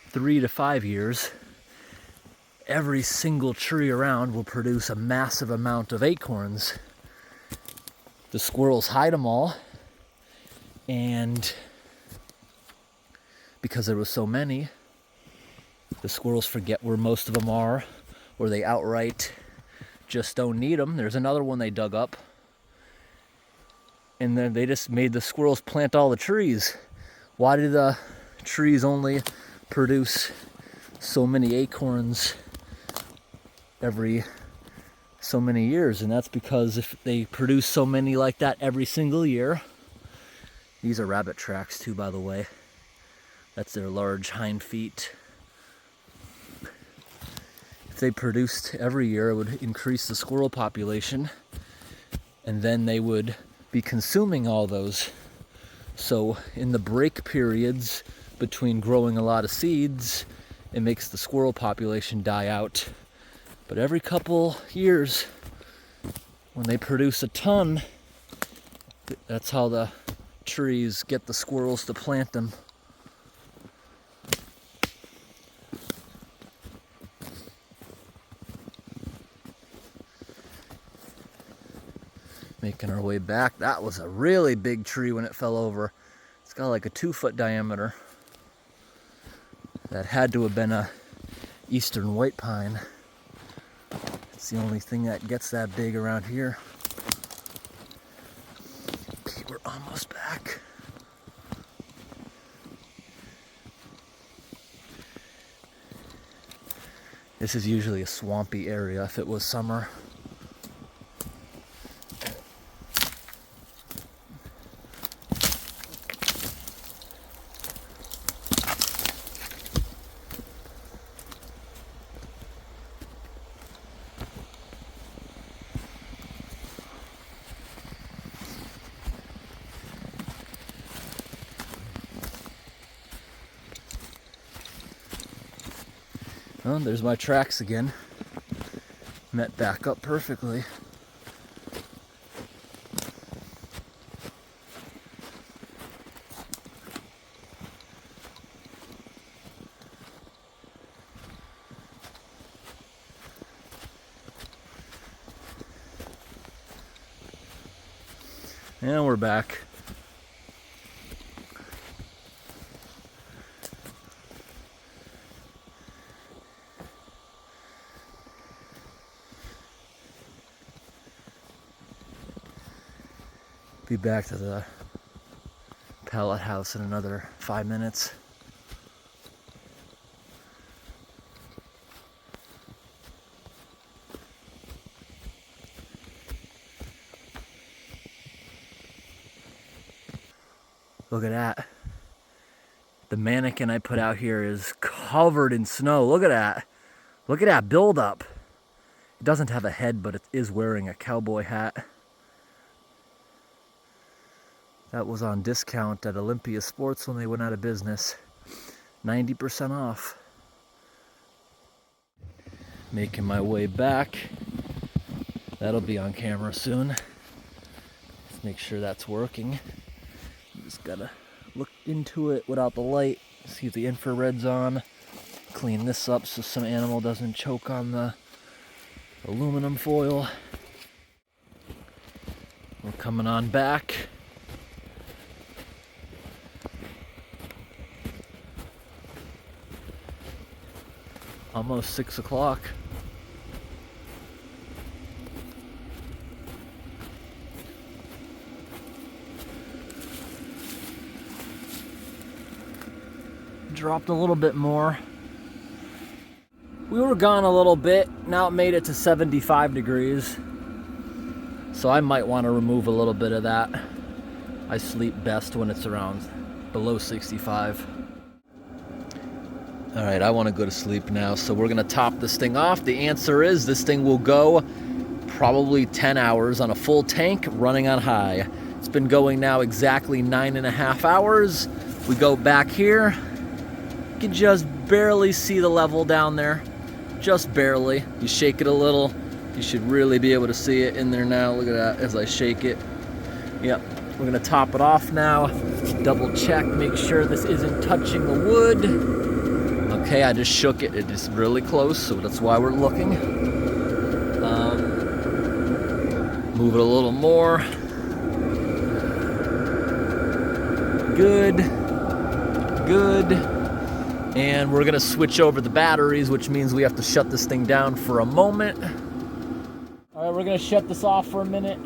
Speaker 1: 3 to 5 years, every single tree around will produce a massive amount of acorns. The squirrels hide them all, and because there were so many, the squirrels forget where most of them are, or they outright just don't need them. There's another one they dug up, and then they just made the squirrels plant all the trees. Why do the trees only produce so many acorns every so many years? And that's because if they produce so many like that every single year, these are rabbit tracks too, by the way. That's their large hind feet. If they produced every year, it would increase the squirrel population, and then they would be consuming all those. So in the break periods between growing a lot of seeds, it makes the squirrel population die out. But every couple years, when they produce a ton, that's how the trees get the squirrels to plant them. Making our way back. That was a really big tree when it fell over. It's got like a 2-foot diameter. That had to have been a eastern white pine. It's the only thing that gets that big around here. Okay, we're almost back. This is usually a swampy area if it was summer. Well, there's my tracks again. Met back up perfectly. And we're back. Be back to the pallet house in another 5 minutes. Look at that. The mannequin I put out here is covered in snow. Look at that. Look at that buildup. It doesn't have a head, but it is wearing a cowboy hat. That was on discount at Olympia Sports when they went out of business. 90% off. Making my way back. That'll be on camera soon. Let's make sure that's working. Just gotta look into it without the light. See if the infrared's on. Clean this up so some animal doesn't choke on the aluminum foil. We're coming on back. Almost 6 o'clock. Dropped a little bit more. We were gone a little bit. Now it made it to 75 degrees. So I might want to remove a little bit of that. I sleep best when it's around below 65. All right, I want to go to sleep now, so we're going to top this thing off. The answer is this thing will go probably 10 hours on a full tank running on high. It's been going now exactly 9.5 hours. We go back here. You can just barely see the level down there. Just barely. You shake it a little. You should really be able to see it in there now. Look at that as I shake it. Yep, we're going to top it off now. Double check, make sure this isn't touching the wood. Okay, I just shook it. It is really close, so that's why we're looking. Move it a little more. Good. Good. And we're gonna switch over the batteries, which means we have to shut this thing down for a moment. All right, we're gonna shut this off for a minute.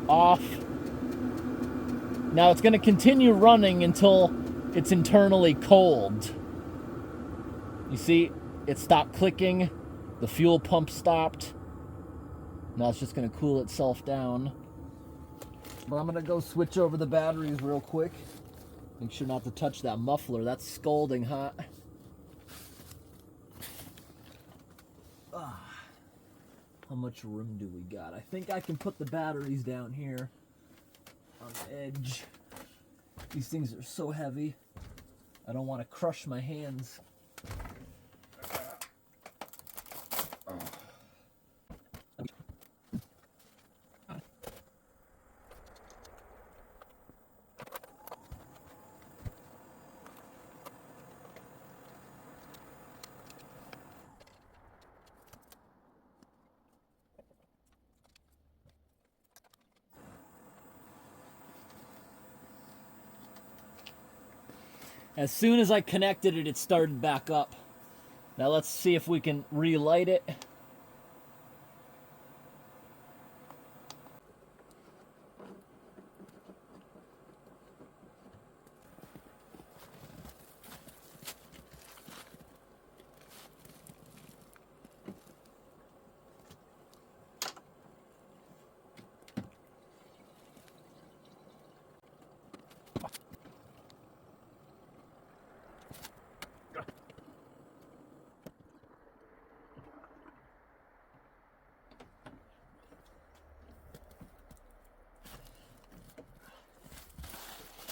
Speaker 1: Off. Now it's gonna continue running until it's internally cold. You see, it stopped clicking. The fuel pump stopped. Now it's just gonna cool itself down. But I'm gonna go switch over the batteries real quick. Make sure not to touch that muffler. That's scalding hot. How much room do we got? I think I can put the batteries down here on the edge. These things are so heavy. I don't want to crush my hands. As soon as I connected it, it started back up. Now let's see if we can relight it.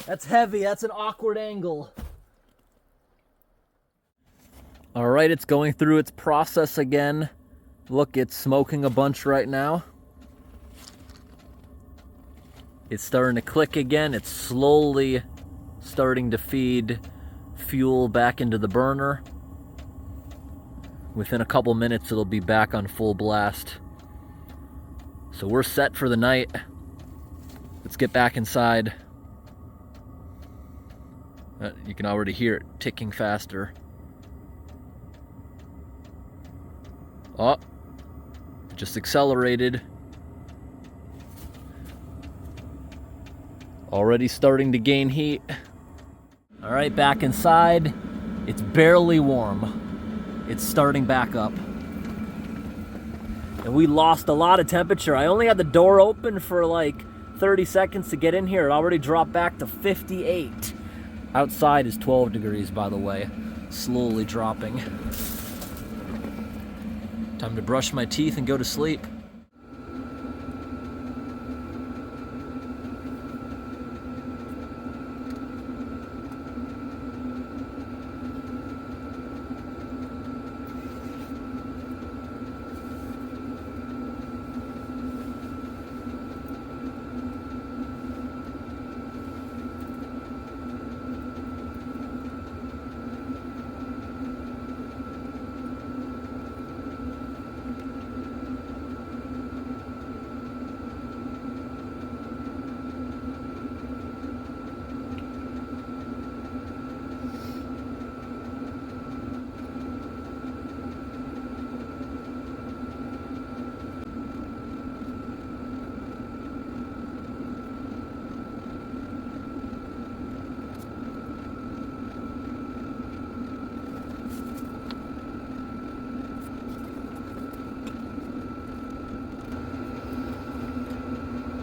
Speaker 1: That's heavy, that's an awkward angle. All right, it's going through its process again. Look, it's smoking a bunch right now. It's starting to click again. It's slowly starting to feed fuel back into the burner. Within a couple minutes, it'll be back on full blast. So we're set for the night. Let's get back inside. You can already hear it ticking faster. Oh, it just accelerated. Already starting to gain heat. All right, back inside. It's barely warm. It's starting back up. And we lost a lot of temperature. I only had the door open for like 30 seconds to get in here. It already dropped back to 58. Outside is 12 degrees, by the way. Slowly dropping. Time to brush my teeth and go to sleep.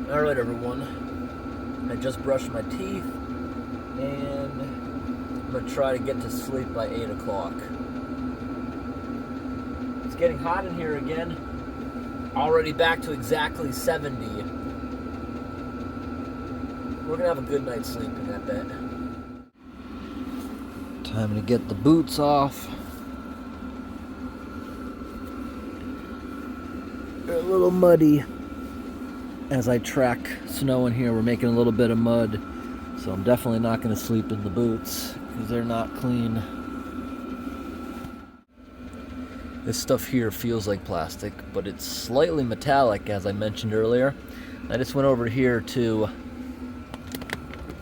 Speaker 1: Alright everyone, I just brushed my teeth and I'm going to try to get to sleep by 8 o'clock. It's getting hot in here again, already back to exactly 70. We're going to have a good night's sleeping, I bet. Time to get the boots off. They're a little muddy. As I track snow in here, we're making a little bit of mud, so I'm definitely not going to sleep in the boots because they're not clean. This stuff here feels like plastic, but it's slightly metallic, as I mentioned earlier. I just went over here to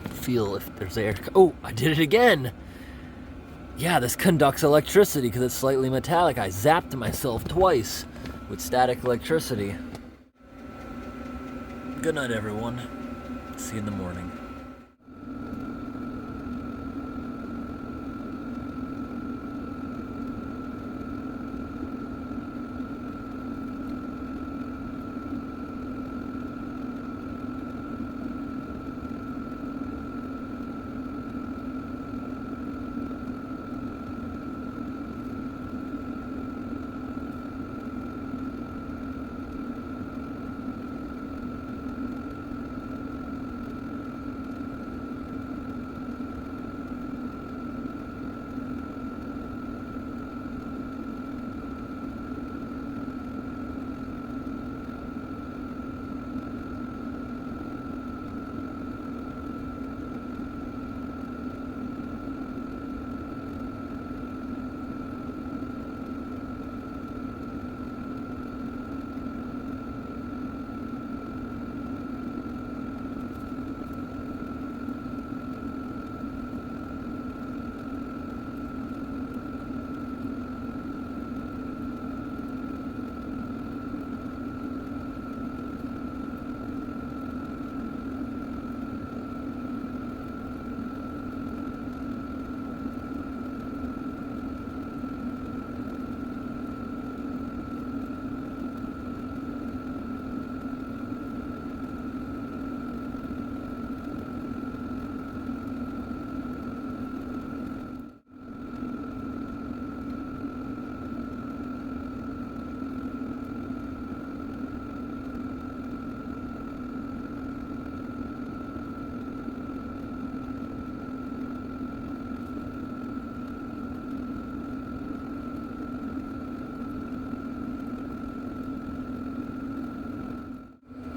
Speaker 1: feel if there's air. Oh, I did it again! Yeah, this conducts electricity because it's slightly metallic. I zapped myself twice with static electricity. Good night, everyone. See you in the morning.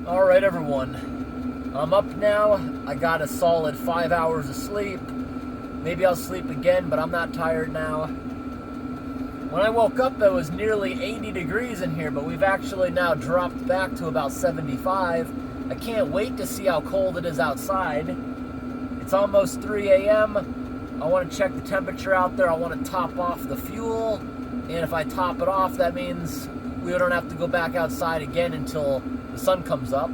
Speaker 1: All right, everyone. I'm up now. I got a solid 5 hours of sleep. Maybe I'll sleep again, but I'm not tired now. When I woke up, it was nearly 80 degrees in here, but we've actually now dropped back to about 75. I can't wait to see how cold it is outside. It's almost 3 a.m. I want to check the temperature out there. I want to top off the fuel. And if I top it off, that means we don't have to go back outside again until the sun comes up.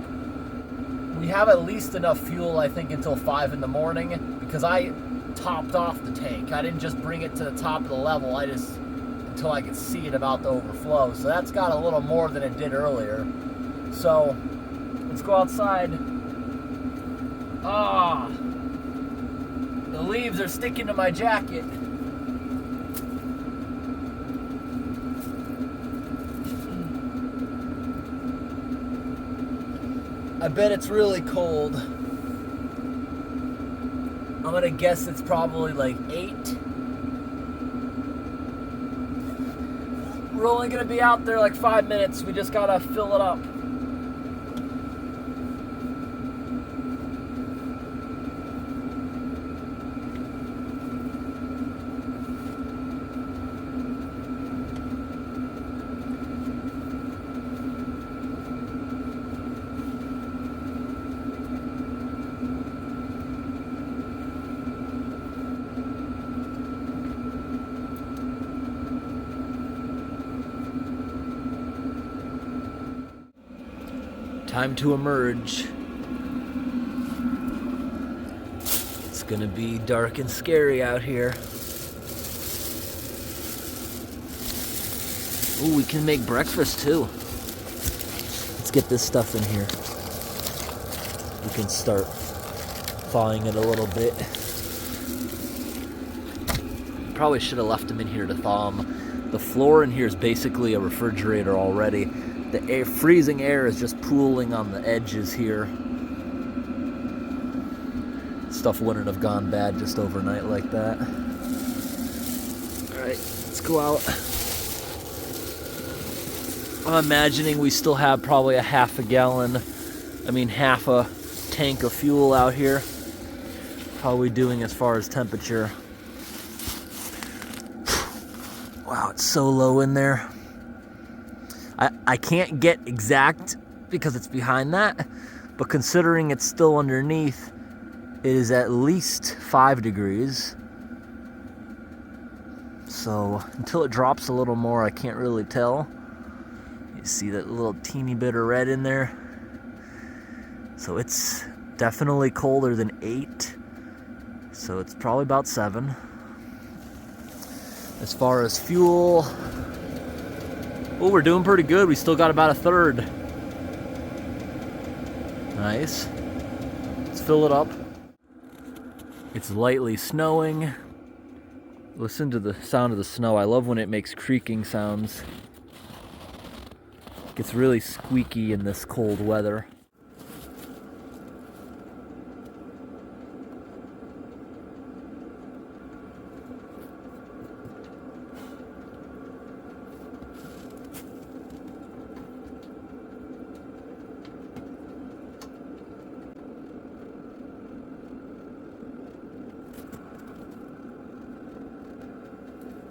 Speaker 1: We have at least enough fuel, I think, until 5 in the morning because I topped off the tank. I didn't just bring it to the top of the level. Until I could see it about to overflow. So that's got a little more than it did earlier. So let's go outside. Ah, the leaves are sticking to my jacket. I bet it's really cold. I'm gonna guess it's probably like 8. We're only gonna be out there like 5 minutes. We just gotta fill it up. Time to emerge. It's gonna be dark and scary out here. Ooh, we can make breakfast too. Let's get this stuff in here. We can start thawing it a little bit. Probably should have left them in here to thaw them. The floor in here is basically a refrigerator already. The freezing air is just pooling on the edges here. Stuff wouldn't have gone bad just overnight like that. Alright, let's go out. I'm imagining we still have probably half a tank of fuel out here. How are we doing as far as temperature? Wow, it's so low in there. I can't get exact because it's behind that, but considering it's still underneath, it is at least 5 degrees. So until it drops a little more, I can't really tell. You see that little teeny bit of red in there? So it's definitely colder than 8. So it's probably about 7. As far as fuel, oh, we're doing pretty good. We still got about a third. Nice. Let's fill it up. It's lightly snowing. Listen to the sound of the snow. I love when it makes creaking sounds. It gets really squeaky in this cold weather.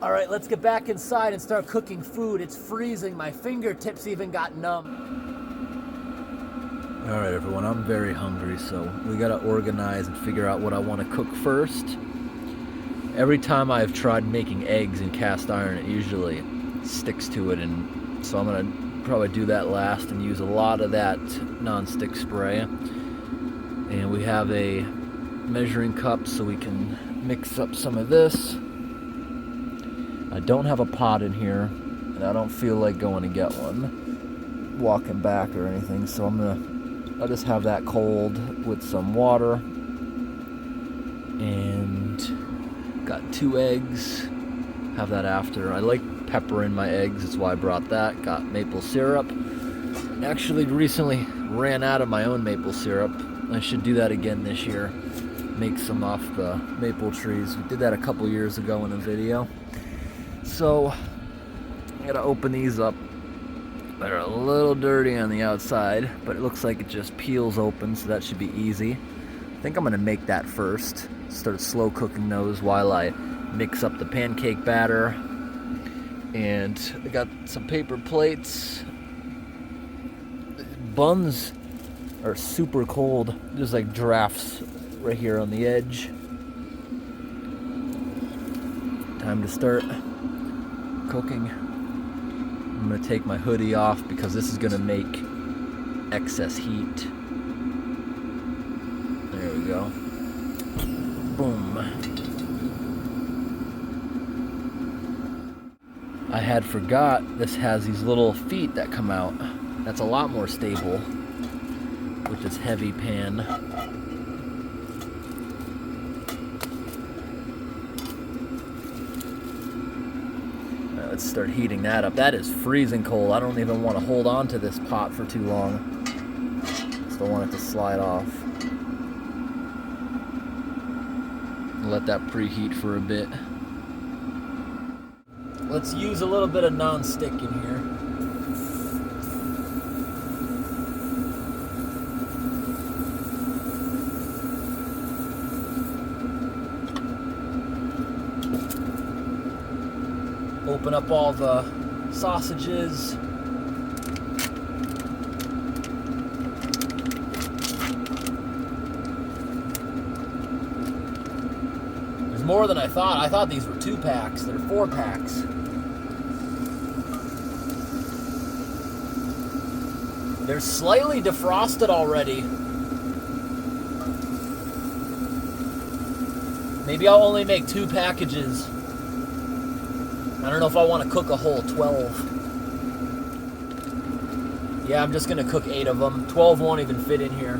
Speaker 1: All right, let's get back inside and start cooking food. It's freezing. My fingertips even got numb. All right, everyone, I'm very hungry, so we gotta organize and figure out what I want to cook first. Every time I've tried making eggs in cast iron, it usually sticks to it, and so I'm gonna probably do that last and use a lot of that non-stick spray. And we have a measuring cup so we can mix up some of this. I don't have a pot in here, and I don't feel like going to get one, walking back or anything, so I'll just have that cold with some water. And got 2 eggs, have that after. I like pepper in my eggs, that's why I brought that. Got maple syrup. Actually recently ran out of my own maple syrup. I should do that again this year. Make some off the maple trees. We did that a couple years ago in a video. So, I gotta open these up. They're a little dirty on the outside, but it looks like it just peels open, so that should be easy. I think I'm gonna make that first. Start slow cooking those while I mix up the pancake batter. And I got some paper plates. Buns are super cold. There's like drafts right here on the edge. Time to start cooking. I'm gonna take my hoodie off because this is gonna make excess heat. There we go. Boom. I had forgot this has these little feet that come out. That's a lot more stable with this heavy pan. Let's start heating that up. That is freezing cold. I don't even want to hold on to this pot for too long. Just don't want it to slide off. Let that preheat for a bit. Let's use a little bit of non-stick in here. Open up all the sausages. There's more than I thought. I thought these were 2 packs. They're 4 packs. They're slightly defrosted already. Maybe I'll only make 2 packages. I don't know if I want to cook a whole 12. Yeah, I'm just going to cook 8 of them. 12 won't even fit in here.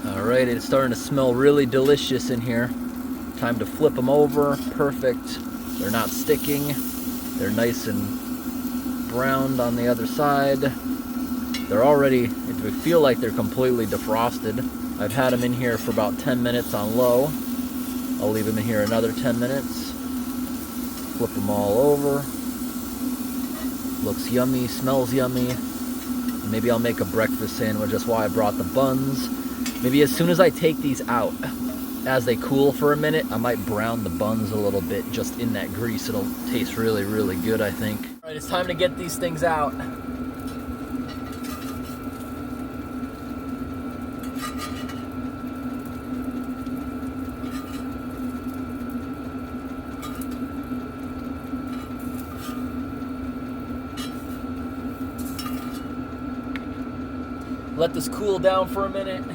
Speaker 1: Alright, it's starting to smell really delicious in here. Time to flip them over. Perfect. They're not sticking. They're nice and browned on the other side. They're already, I feel like they're completely defrosted. I've had them in here for about 10 minutes on low. I'll leave them in here another 10 minutes. Flip them all over. Looks yummy, smells yummy. Maybe I'll make a breakfast sandwich. That's why I brought the buns. Maybe as soon as I take these out, as they cool for a minute, I might brown the buns a little bit just in that grease. It'll taste really, really good, I think. All right, it's time to get these things out. Let this cool down for a minute.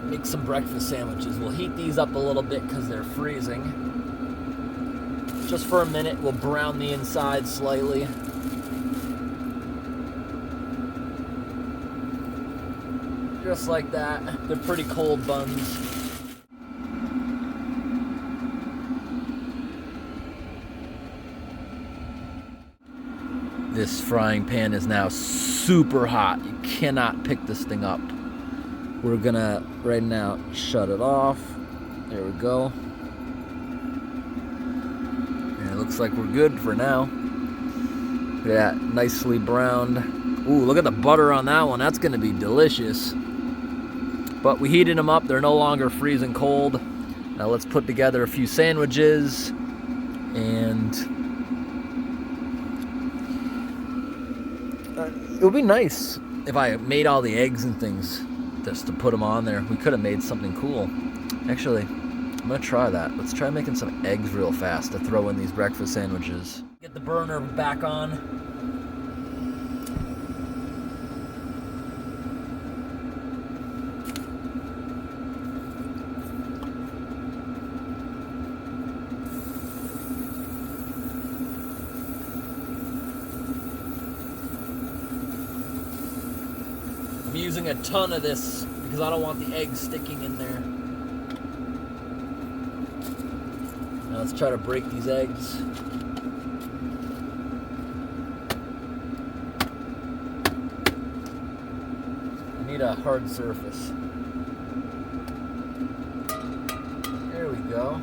Speaker 1: Make some breakfast sandwiches. We'll heat these up a little bit because they're freezing. Just for a minute, we'll brown the inside slightly. Just like that. They're pretty cold buns. This frying pan is now super hot. You cannot pick this thing up. We're gonna, right now, shut it off. There we go. And it looks like we're good for now. Yeah, nicely browned. Ooh, look at the butter on that one. That's gonna be delicious. But we heated them up. They're no longer freezing cold. Now let's put together a few sandwiches. And it would be nice if I made all the eggs and things just to put them on there. We could have made something cool. Actually, I'm gonna try that. Let's try making some eggs real fast to throw in these breakfast sandwiches. Get the burner back on. I'm using a ton of this because I don't want the eggs sticking in there. Now let's try to break these eggs. I need a hard surface. There we go.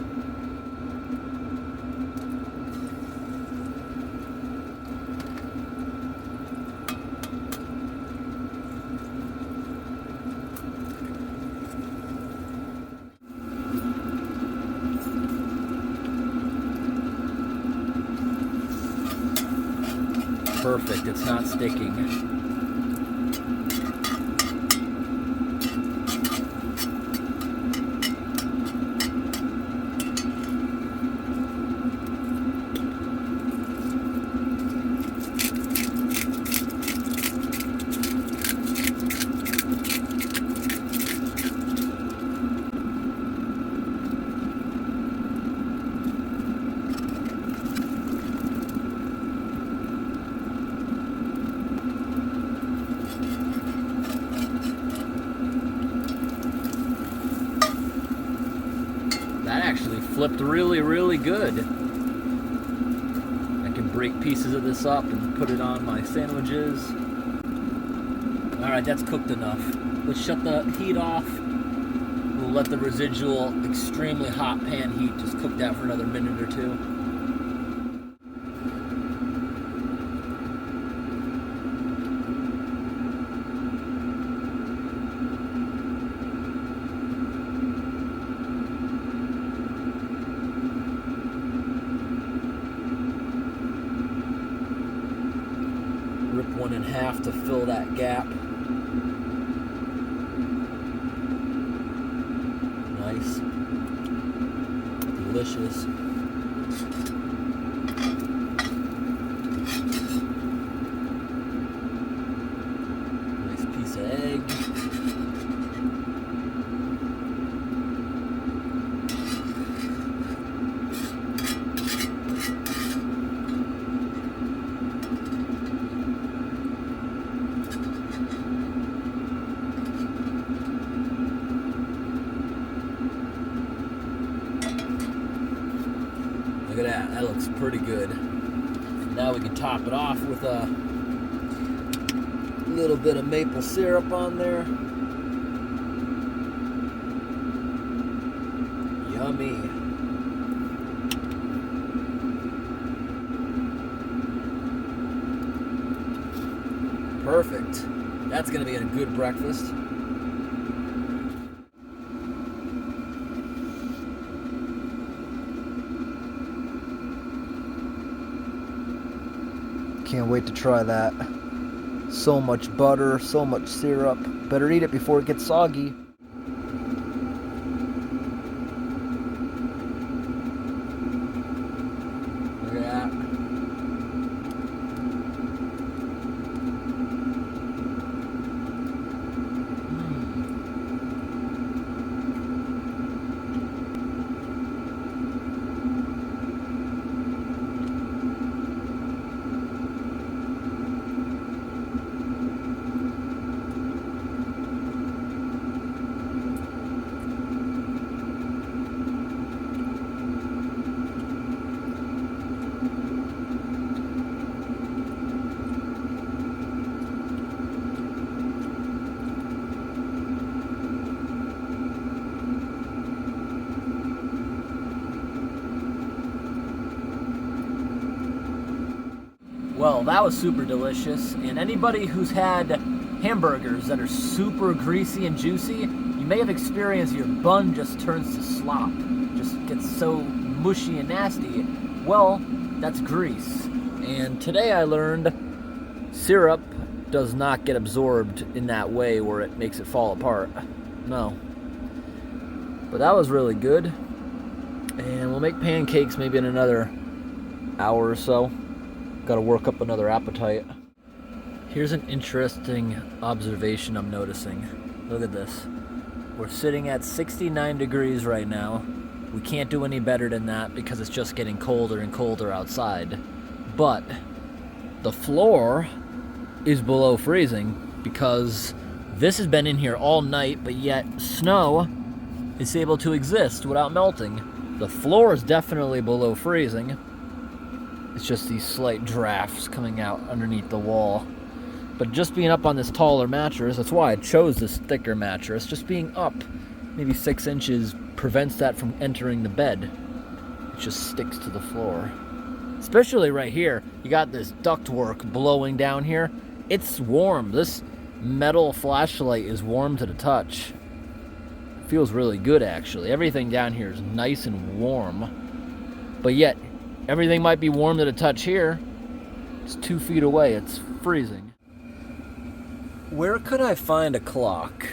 Speaker 1: Perfect, it's not sticking. That actually flipped really, really good. I can break pieces of this up and put it on my sandwiches. Alright, that's cooked enough. Let's shut the heat off. We'll let the residual extremely hot pan heat just cook that for another minute or two. Rip one in half to fill that gap. Nice. Delicious. Nice piece of egg. Look at that, that looks pretty good. Now we can top it off with a little bit of maple syrup on there. Yummy. Perfect. That's gonna be a good breakfast. Can't wait to try that. So much butter, so much syrup. Better eat it before it gets soggy. Look at that. Well, that was super delicious, and anybody who's had hamburgers that are super greasy and juicy, you may have experienced your bun just turns to slop, just gets so mushy and nasty. Well, that's grease. And today I learned syrup does not get absorbed in that way where it makes it fall apart. No. But that was really good. And we'll make pancakes maybe in another hour or so. Got to work up another appetite. Here's an interesting observation I'm noticing. Look at this. We're sitting at 69 degrees right now. We can't do any better than that because it's just getting colder and colder outside. But the floor is below freezing because this has been in here all night, but yet snow is able to exist without melting. The floor is definitely below freezing. It's just these slight drafts coming out underneath the wall. But just being up on this taller mattress, that's why I chose this thicker mattress. Just being up maybe 6 inches prevents that from entering the bed. It just sticks to the floor. Especially right here, you got this ductwork blowing down here. It's warm. This metal flashlight is warm to the touch. It feels really good, actually. Everything down here is nice and warm. But yet, everything might be warm to the touch here. It's 2 feet away. It's freezing. Where could I find a clock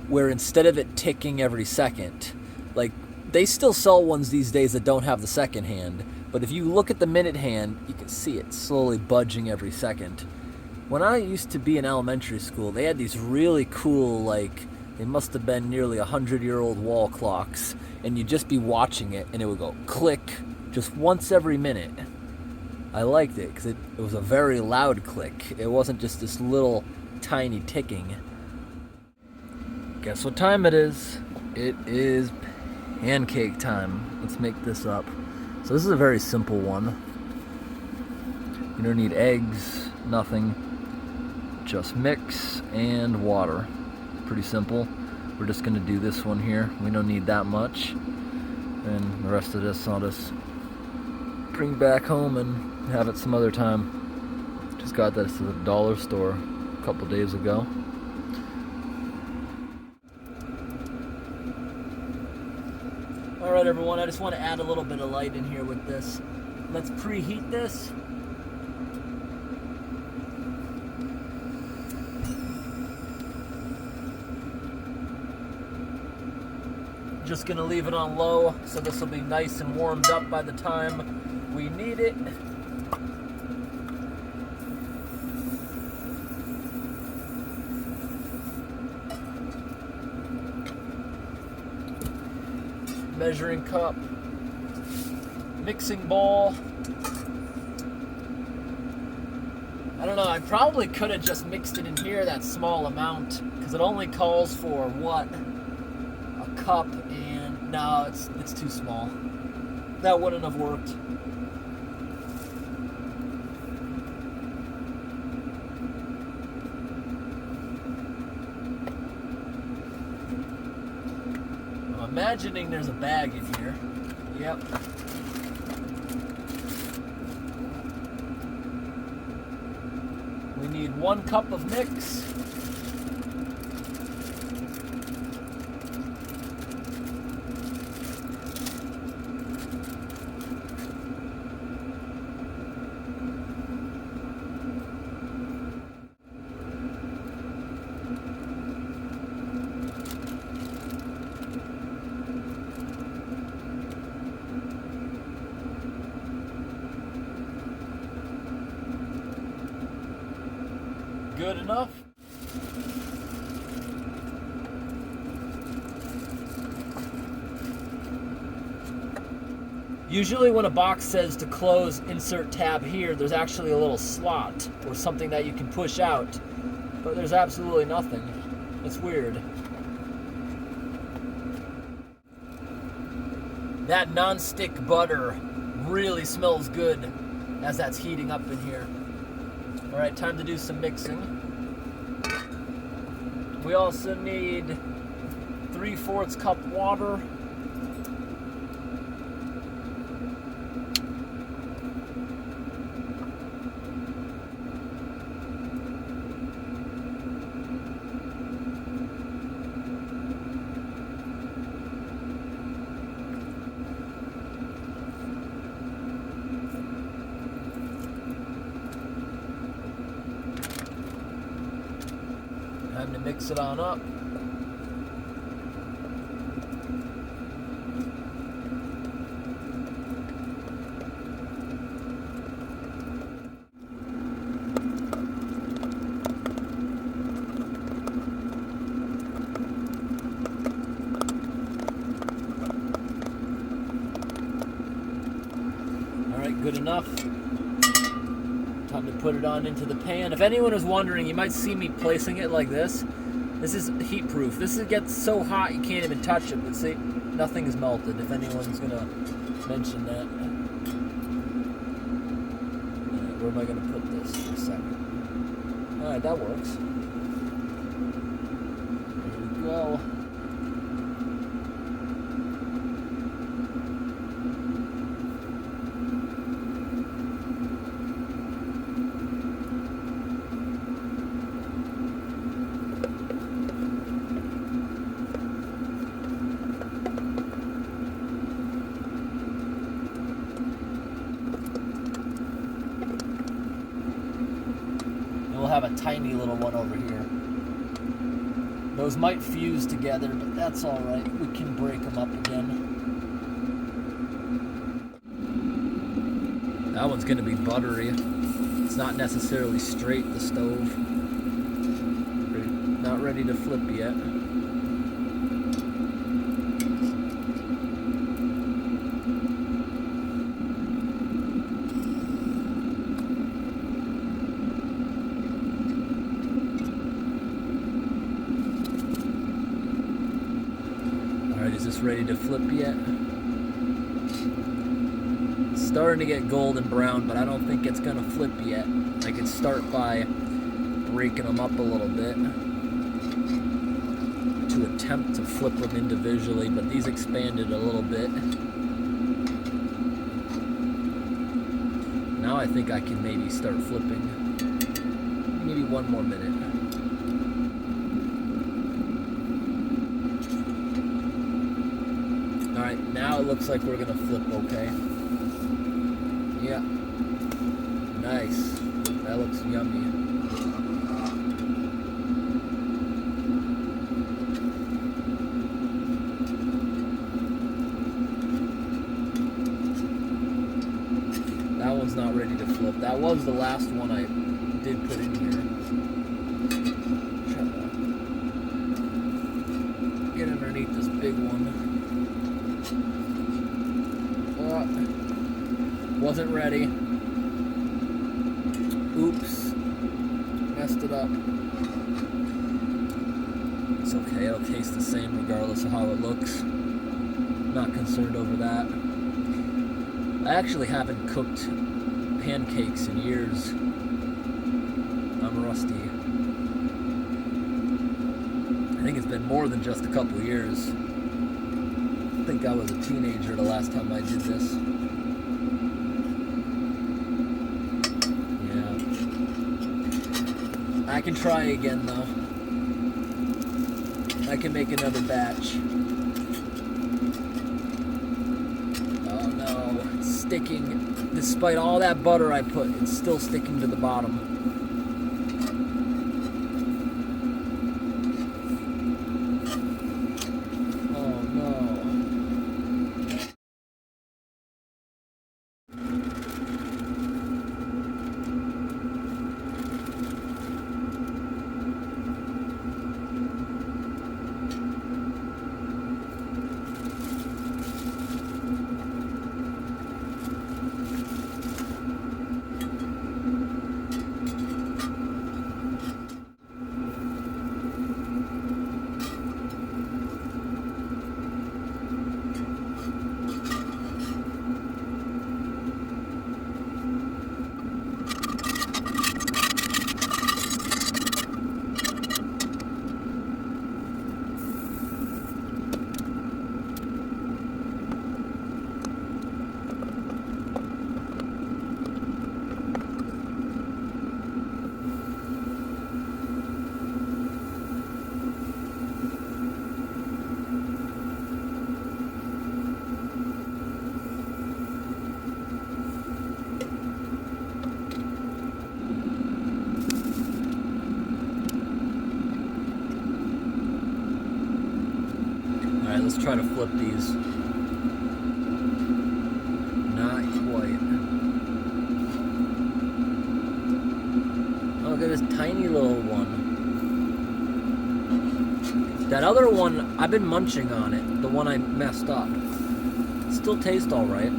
Speaker 1: where instead of it ticking every second, like, they still sell ones these days that don't have the second hand, but if you look at the minute hand, you can see it slowly budging every second. When I used to be in elementary school, they had these really cool, like, they must have been nearly 100-year-old wall clocks, and you'd just be watching it, and it would go click just once every minute. I liked it because it was a very loud click. It wasn't just this little tiny ticking. Guess what time it is? It is pancake time. Let's make this up. So this is a very simple one. You don't need eggs, nothing. Just mix and water. Pretty simple. We're just gonna do this one here. We don't need that much. And the rest of this I'll just bring back home and have it some other time. Just got this at the dollar store a couple days ago. Alright everyone, I just want to add a little bit of light in here with this. Let's preheat this. Just gonna leave it on low so this will be nice and warmed up by the time we need it. Measuring cup, mixing bowl. I don't know, I probably could have just mixed it in here, that small amount, because it only calls for what? A cup, and no, it's too small. That wouldn't have worked. I'm imagining there's a bag in here. Yep. We need 1 cup of mix. Good enough. Usually when a box says to close, insert tab here, there's actually a little slot or something that you can push out, but there's absolutely nothing. It's weird. That non-stick butter really smells good as that's heating up in here. All right, time to do some mixing. We also need 3/4 cup water. Time to mix it on up. All right, good enough. Time to put it on into the pan. If anyone is wondering, you might see me placing it like this. This is heat proof. Gets so hot you can't even touch it, but see, nothing is melted, if anyone's gonna mention that. Alright, where am I gonna put this for a second? Alright, that works. There we go. We'll have a tiny little one over here. Those might fuse together, but that's all right. We can break them up again. That one's gonna be buttery. It's not necessarily straight, the stove. Not ready to flip yet. Is this ready to flip yet? It's starting to get golden brown, but I don't think it's gonna flip yet. I can start by breaking them up a little bit to attempt to flip them individually, but these expanded a little bit. Now I think I can maybe start flipping. Maybe one more minute. Alright, now it looks like we're gonna flip okay. Yeah. Nice. That looks yummy. That one's not ready to flip. That was the last one I did put in here. Try to get underneath this big one. Wasn't ready. Oops. Messed it up. It's okay, it'll taste the same regardless of how it looks. Not concerned over that. I actually haven't cooked pancakes in years. I'm rusty. I think it's been more than just a couple years. I think I was a teenager the last time I did this. Yeah. I can try again though. I can make another batch. Oh no, it's sticking. Despite all that butter I put, it's still sticking to the bottom. Alright, let's try to flip these. Not quite. Oh, look at this tiny little one. That other one, I've been munching on it. The one I messed up. Still tastes alright.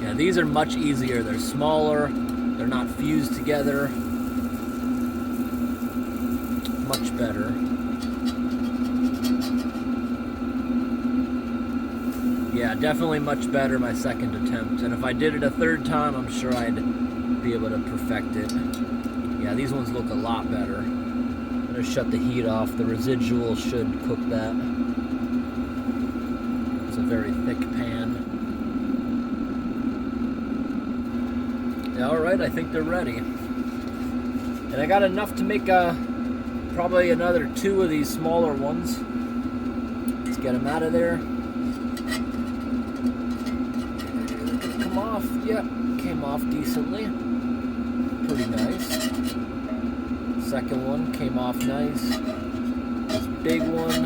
Speaker 1: Yeah, these are much easier. They're smaller. They're not fused together. much better. Yeah, definitely much better my second attempt. And if I did it a third time, I'm sure I'd be able to perfect it. Yeah, these ones look a lot better. I'm gonna shut the heat off. The residual should cook that. It's a very thick pan. Yeah, alright, I think they're ready. And I got enough to make probably another 2 of these smaller ones. Let's get them out of there. Come off. Yep, came off decently. Pretty nice. Second one came off nice. This big one.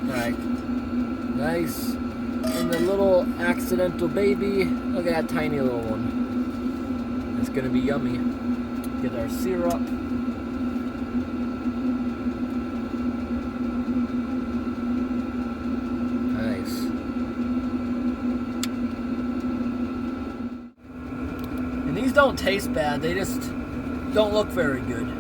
Speaker 1: Alright. Nice. And the little accidental baby. Look at that tiny little one. It's gonna be yummy. Get our syrup. Nice. And these don't taste bad, they just don't look very good.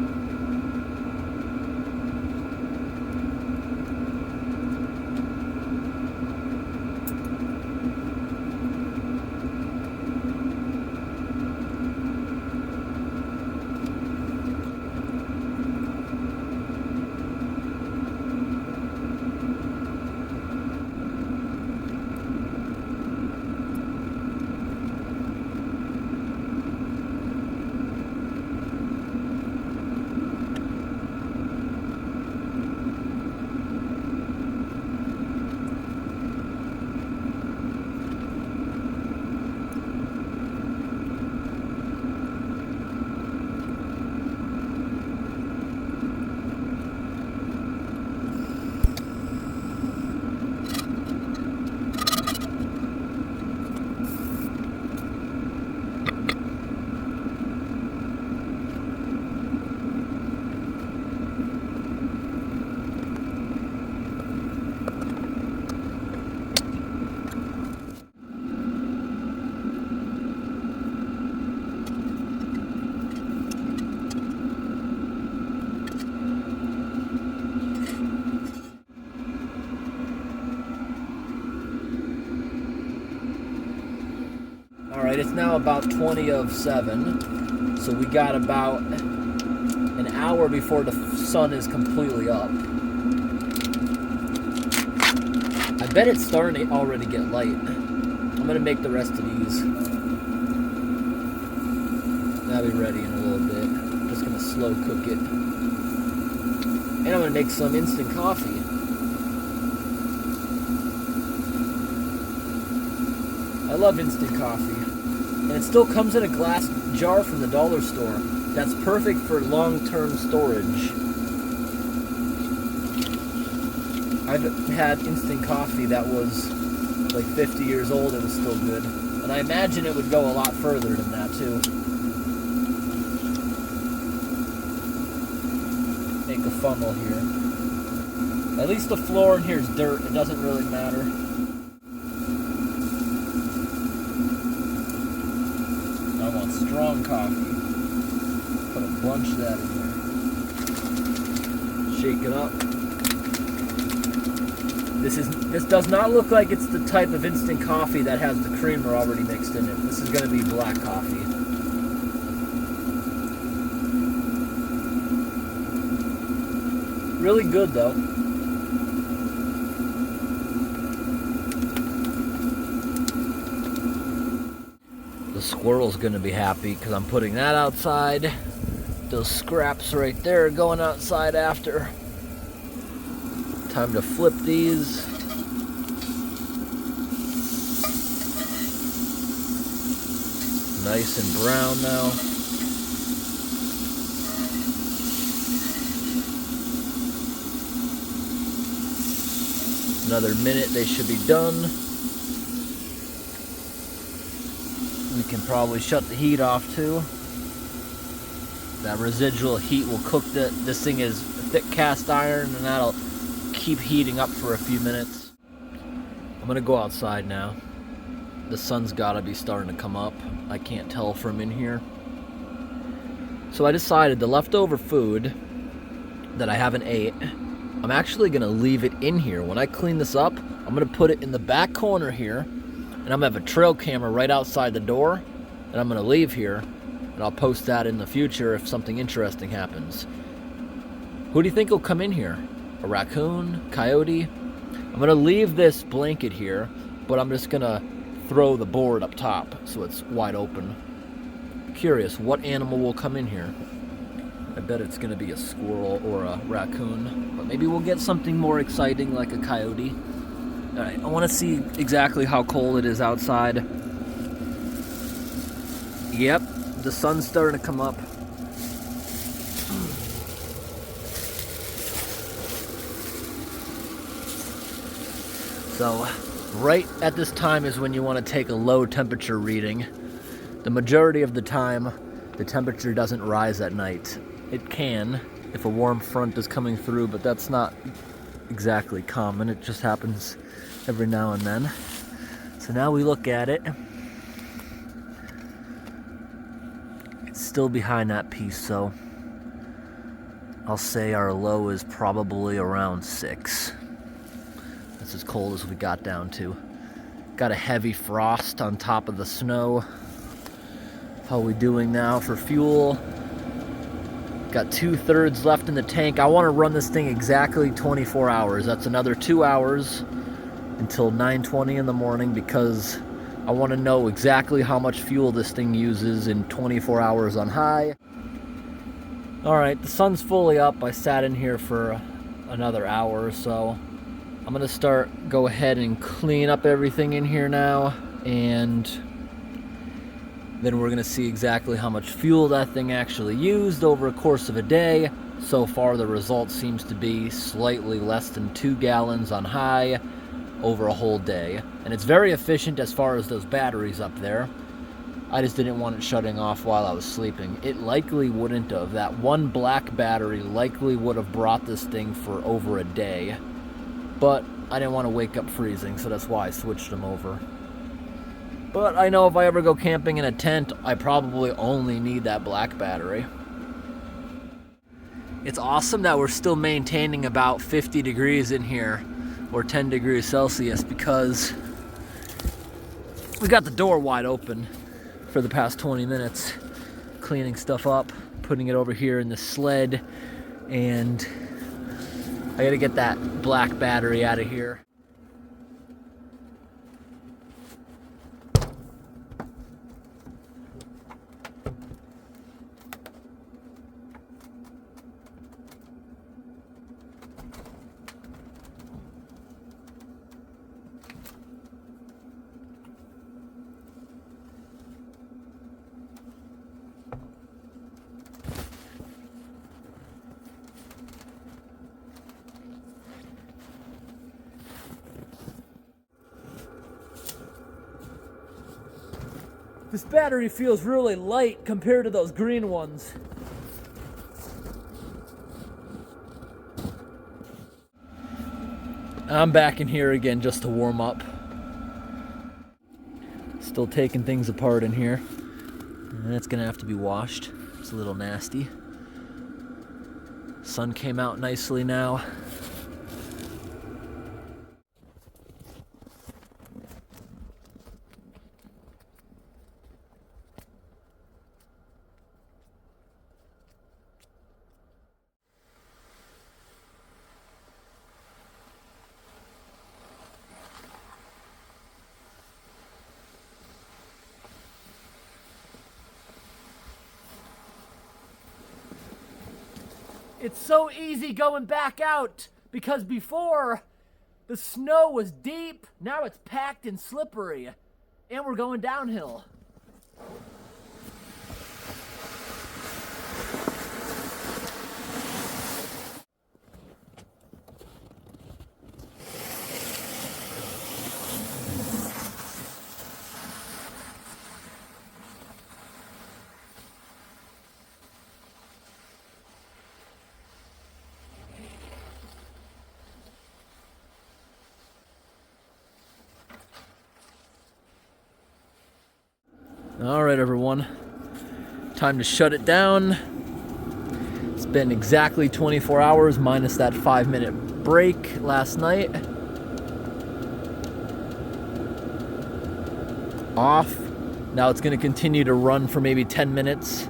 Speaker 1: Alright, it's now about 20 of 7, so we got about an hour before the sun is completely up. I bet it's starting to already get light. I'm going to make the rest of these. That'll be ready in a little bit. I'm just going to slow cook it. And I'm going to make some instant coffee. I love instant coffee. And it still comes in a glass jar from the dollar store. That's perfect for long-term storage. I've had instant coffee that was like 50 years old, it was still good. And I imagine it would go a lot further than that too. Make a funnel here. At least the floor in here is dirt, it doesn't really matter. I want strong coffee. Put a bunch of that in there. Shake it up. This does not look like it's the type of instant coffee that has the creamer already mixed in it. This is going to be black coffee. Really good though. The squirrel's going to be happy because I'm putting that outside. Those scraps right there are going outside after. Time to flip these. Nice and brown now. Another minute, they should be done. We can probably shut the heat off too. That residual heat will cook this thing is thick cast iron, and that'll keep heating up for a few minutes. I'm gonna go outside now. The sun's gotta be starting to come up. I can't tell from in here. So I decided the leftover food that I haven't ate, I'm actually gonna leave it in here. When I clean this up, I'm gonna put it in the back corner here, and I'm gonna have a trail camera right outside the door, and I'm gonna leave here, and I'll post that in the future if something interesting happens. Who do you think will come in here? A raccoon? Coyote? I'm gonna leave this blanket here, but I'm just gonna throw the board up top so it's wide open. Curious, what animal will come in here? I bet it's gonna be a squirrel or a raccoon, but maybe we'll get something more exciting like a coyote. All right, I wanna see exactly how cold it is outside. Yep, the sun's starting to come up. So, right at this time is when you wanna take a low temperature reading. The majority of the time, the temperature doesn't rise at night. It can if a warm front is coming through, but that's not exactly common. It just happens every now and then. So now we look at it. It's still behind that piece, so I'll say our low is probably around 6. That's as cold as we got down to. Got a heavy frost on top of the snow. How are we doing now for fuel? Got 2/3 left in the tank. I want to run this thing exactly 24 hours. That's another 2 hours until 9:20 in the morning because I want to know exactly how much fuel this thing uses in 24 hours on high. All right, the sun's fully up. I sat in here for another hour or so. I'm gonna go ahead and clean up everything in here now, and then we're gonna see exactly how much fuel that thing actually used over a course of a day. So far, the result seems to be slightly less than 2 gallons on high over a whole day. And it's very efficient as far as those batteries up there. I just didn't want it shutting off while I was sleeping. It likely wouldn't have. That one black battery likely would have brought this thing for over a day. But I didn't want to wake up freezing, so that's why I switched them over. But I know if I ever go camping in a tent, I probably only need that black battery. It's awesome that we're still maintaining about 50 degrees in here, or 10 degrees Celsius, because we got the door wide open for the past 20 minutes, cleaning stuff up, putting it over here in the sled, and I gotta get that black battery out of here. This battery feels really light compared to those green ones. I'm back in here again just to warm up. Still taking things apart in here. And it's gonna have to be washed. It's a little nasty. Sun came out nicely now. It's so easy going back out because before the snow was deep, now it's packed and slippery, and we're going downhill. All right, everyone. Time to shut it down. been exactly 24 hours minus that 5-minute break last night. Off. Now it's going to continue to run for maybe 10 minutes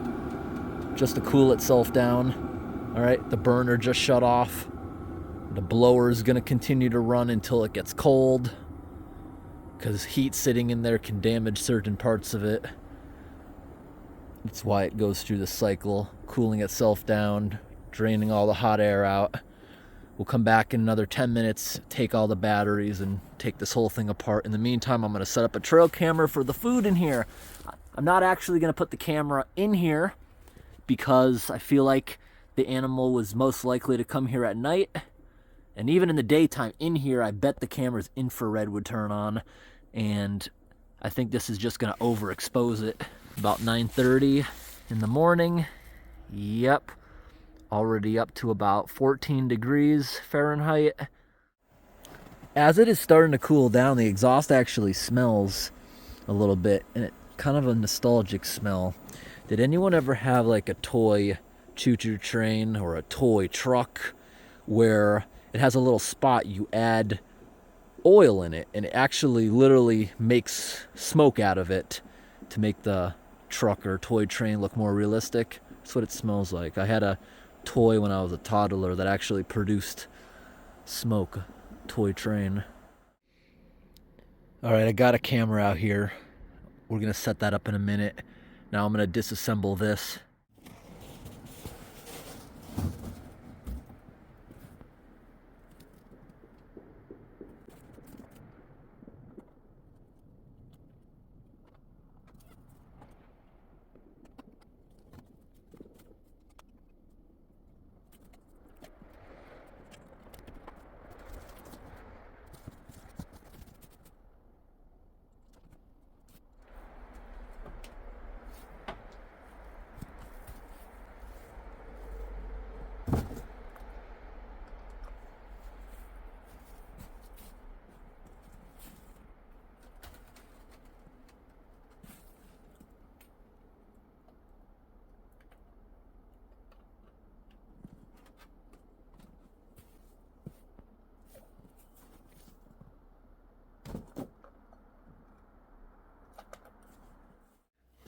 Speaker 1: just to cool itself down. All right, the burner just shut off. The blower is going to continue to run until it gets cold, because heat sitting in there can damage certain parts of it. That's why it goes through the cycle, cooling itself down, draining all the hot air out. We'll come back in another 10 minutes, take all the batteries, and take this whole thing apart. In the meantime, I'm going to set up a trail camera for the food in here. I'm not actually going to put the camera in here because I feel like the animal was most likely to come here at night. And even in the daytime in here, I bet the camera's infrared would turn on. And I think this is just going to overexpose it. About 9:30 in the morning. Yep. Already up to about 14 degrees Fahrenheit. As it is starting to cool down, the exhaust actually smells a little bit, and it's kind of a nostalgic smell. Did anyone ever have like a toy choo-choo train or a toy truck where it has a little spot, you add oil in it, and it actually literally makes smoke out of it to make the truck or toy train look more realistic? That's what it smells like. I had a toy when I was a toddler that actually produced smoke. Toy train. All right, I got a camera out here. We're gonna set that up in a minute. Now I'm gonna disassemble this.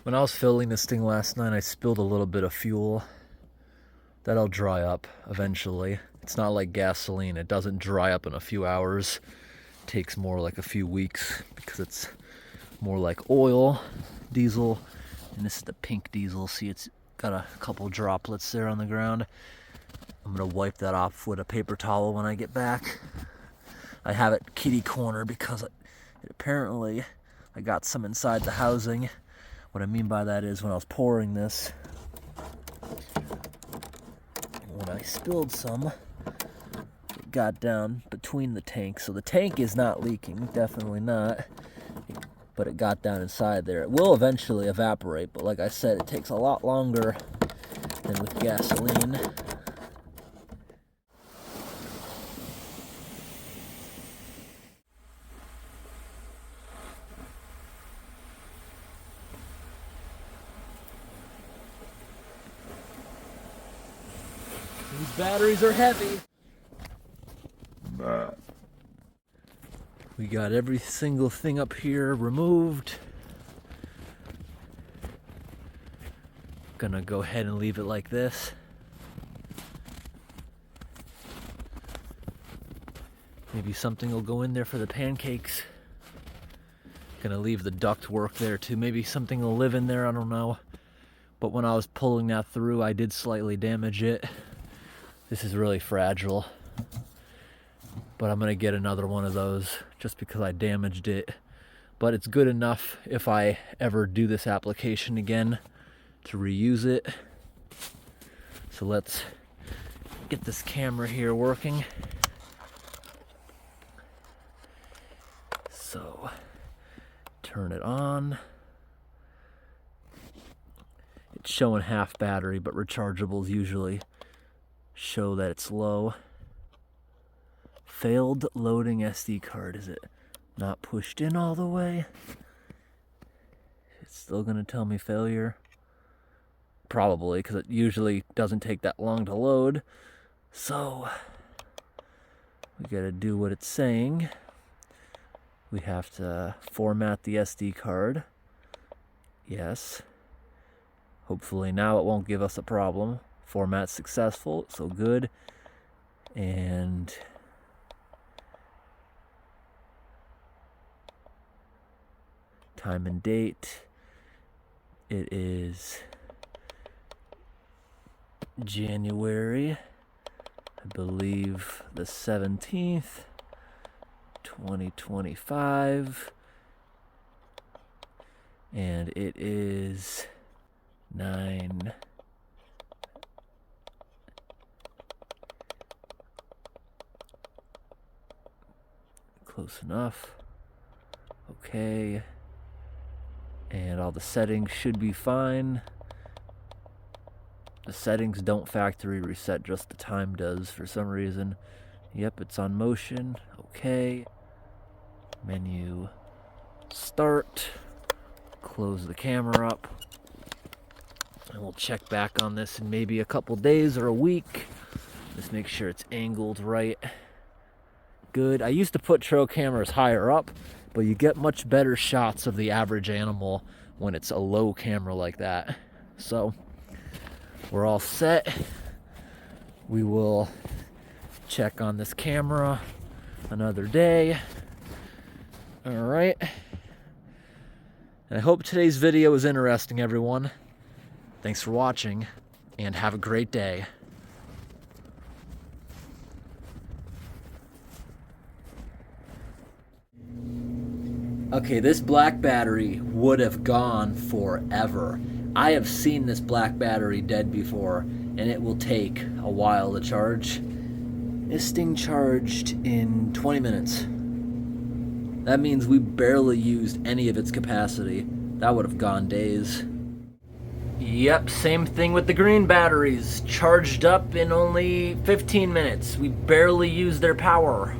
Speaker 1: When I was filling this thing last night, I spilled a little bit of fuel. That'll dry up eventually. It's not like gasoline. It doesn't dry up in a few hours. It takes more like a few weeks because it's more like oil, diesel. And this is the pink diesel. See, it's got a couple droplets there on the ground. I'm gonna wipe that off with a paper towel when I get back. I have it kitty corner because apparently I got some inside the housing. What I mean by that is when I was pouring this, when I spilled some, it got down between the tanks. So the tank is not leaking, definitely not, but it got down inside there. It will eventually evaporate, but like I said, it takes a lot longer than with gasoline. These batteries are heavy. We got every single thing up here removed. Gonna go ahead and leave it like this. Maybe something will go in there for the pancakes. Gonna leave the duct work there too. Maybe something will live in there, I don't know. But when I was pulling that through, I did slightly damage it. This is really fragile, but I'm gonna get another one of those just because I damaged it. But it's good enough if I ever do this application again to reuse it. So let's get this camera here working. So turn it on. It's showing half battery, but rechargeables usually show that it's low. Failed loading SD card. Is it not pushed in all the way? It's still gonna tell me failure. probably, because it usually doesn't take that long to load. So we gotta do what it's saying. We have to format the SD card. Yes. Hopefully now it won't give us a problem. Format successful, so good. And time and date. It is January, I believe the 17th, 2025. And it is 9. Close enough. Okay. And all the settings should be fine. The settings don't factory reset, just the time does for some reason. Yep, it's on motion. Okay. Menu start. Close the camera up. And we'll check back on this in maybe a couple days or a week. Just make sure it's angled right. Good. I used to put trail cameras higher up, but you get much better shots of the average animal when it's a low camera like that. So we're all set. We will check on this camera another day. All right. And I hope today's video was interesting, everyone. Thanks for watching, and have a great day. Okay, this black battery would have gone forever. I have seen this black battery dead before, and it will take a while to charge. This thing charged in 20 minutes. That means we barely used any of its capacity. That would have gone days. Yep, same thing with the green batteries. Charged up in only 15 minutes. We barely used their power.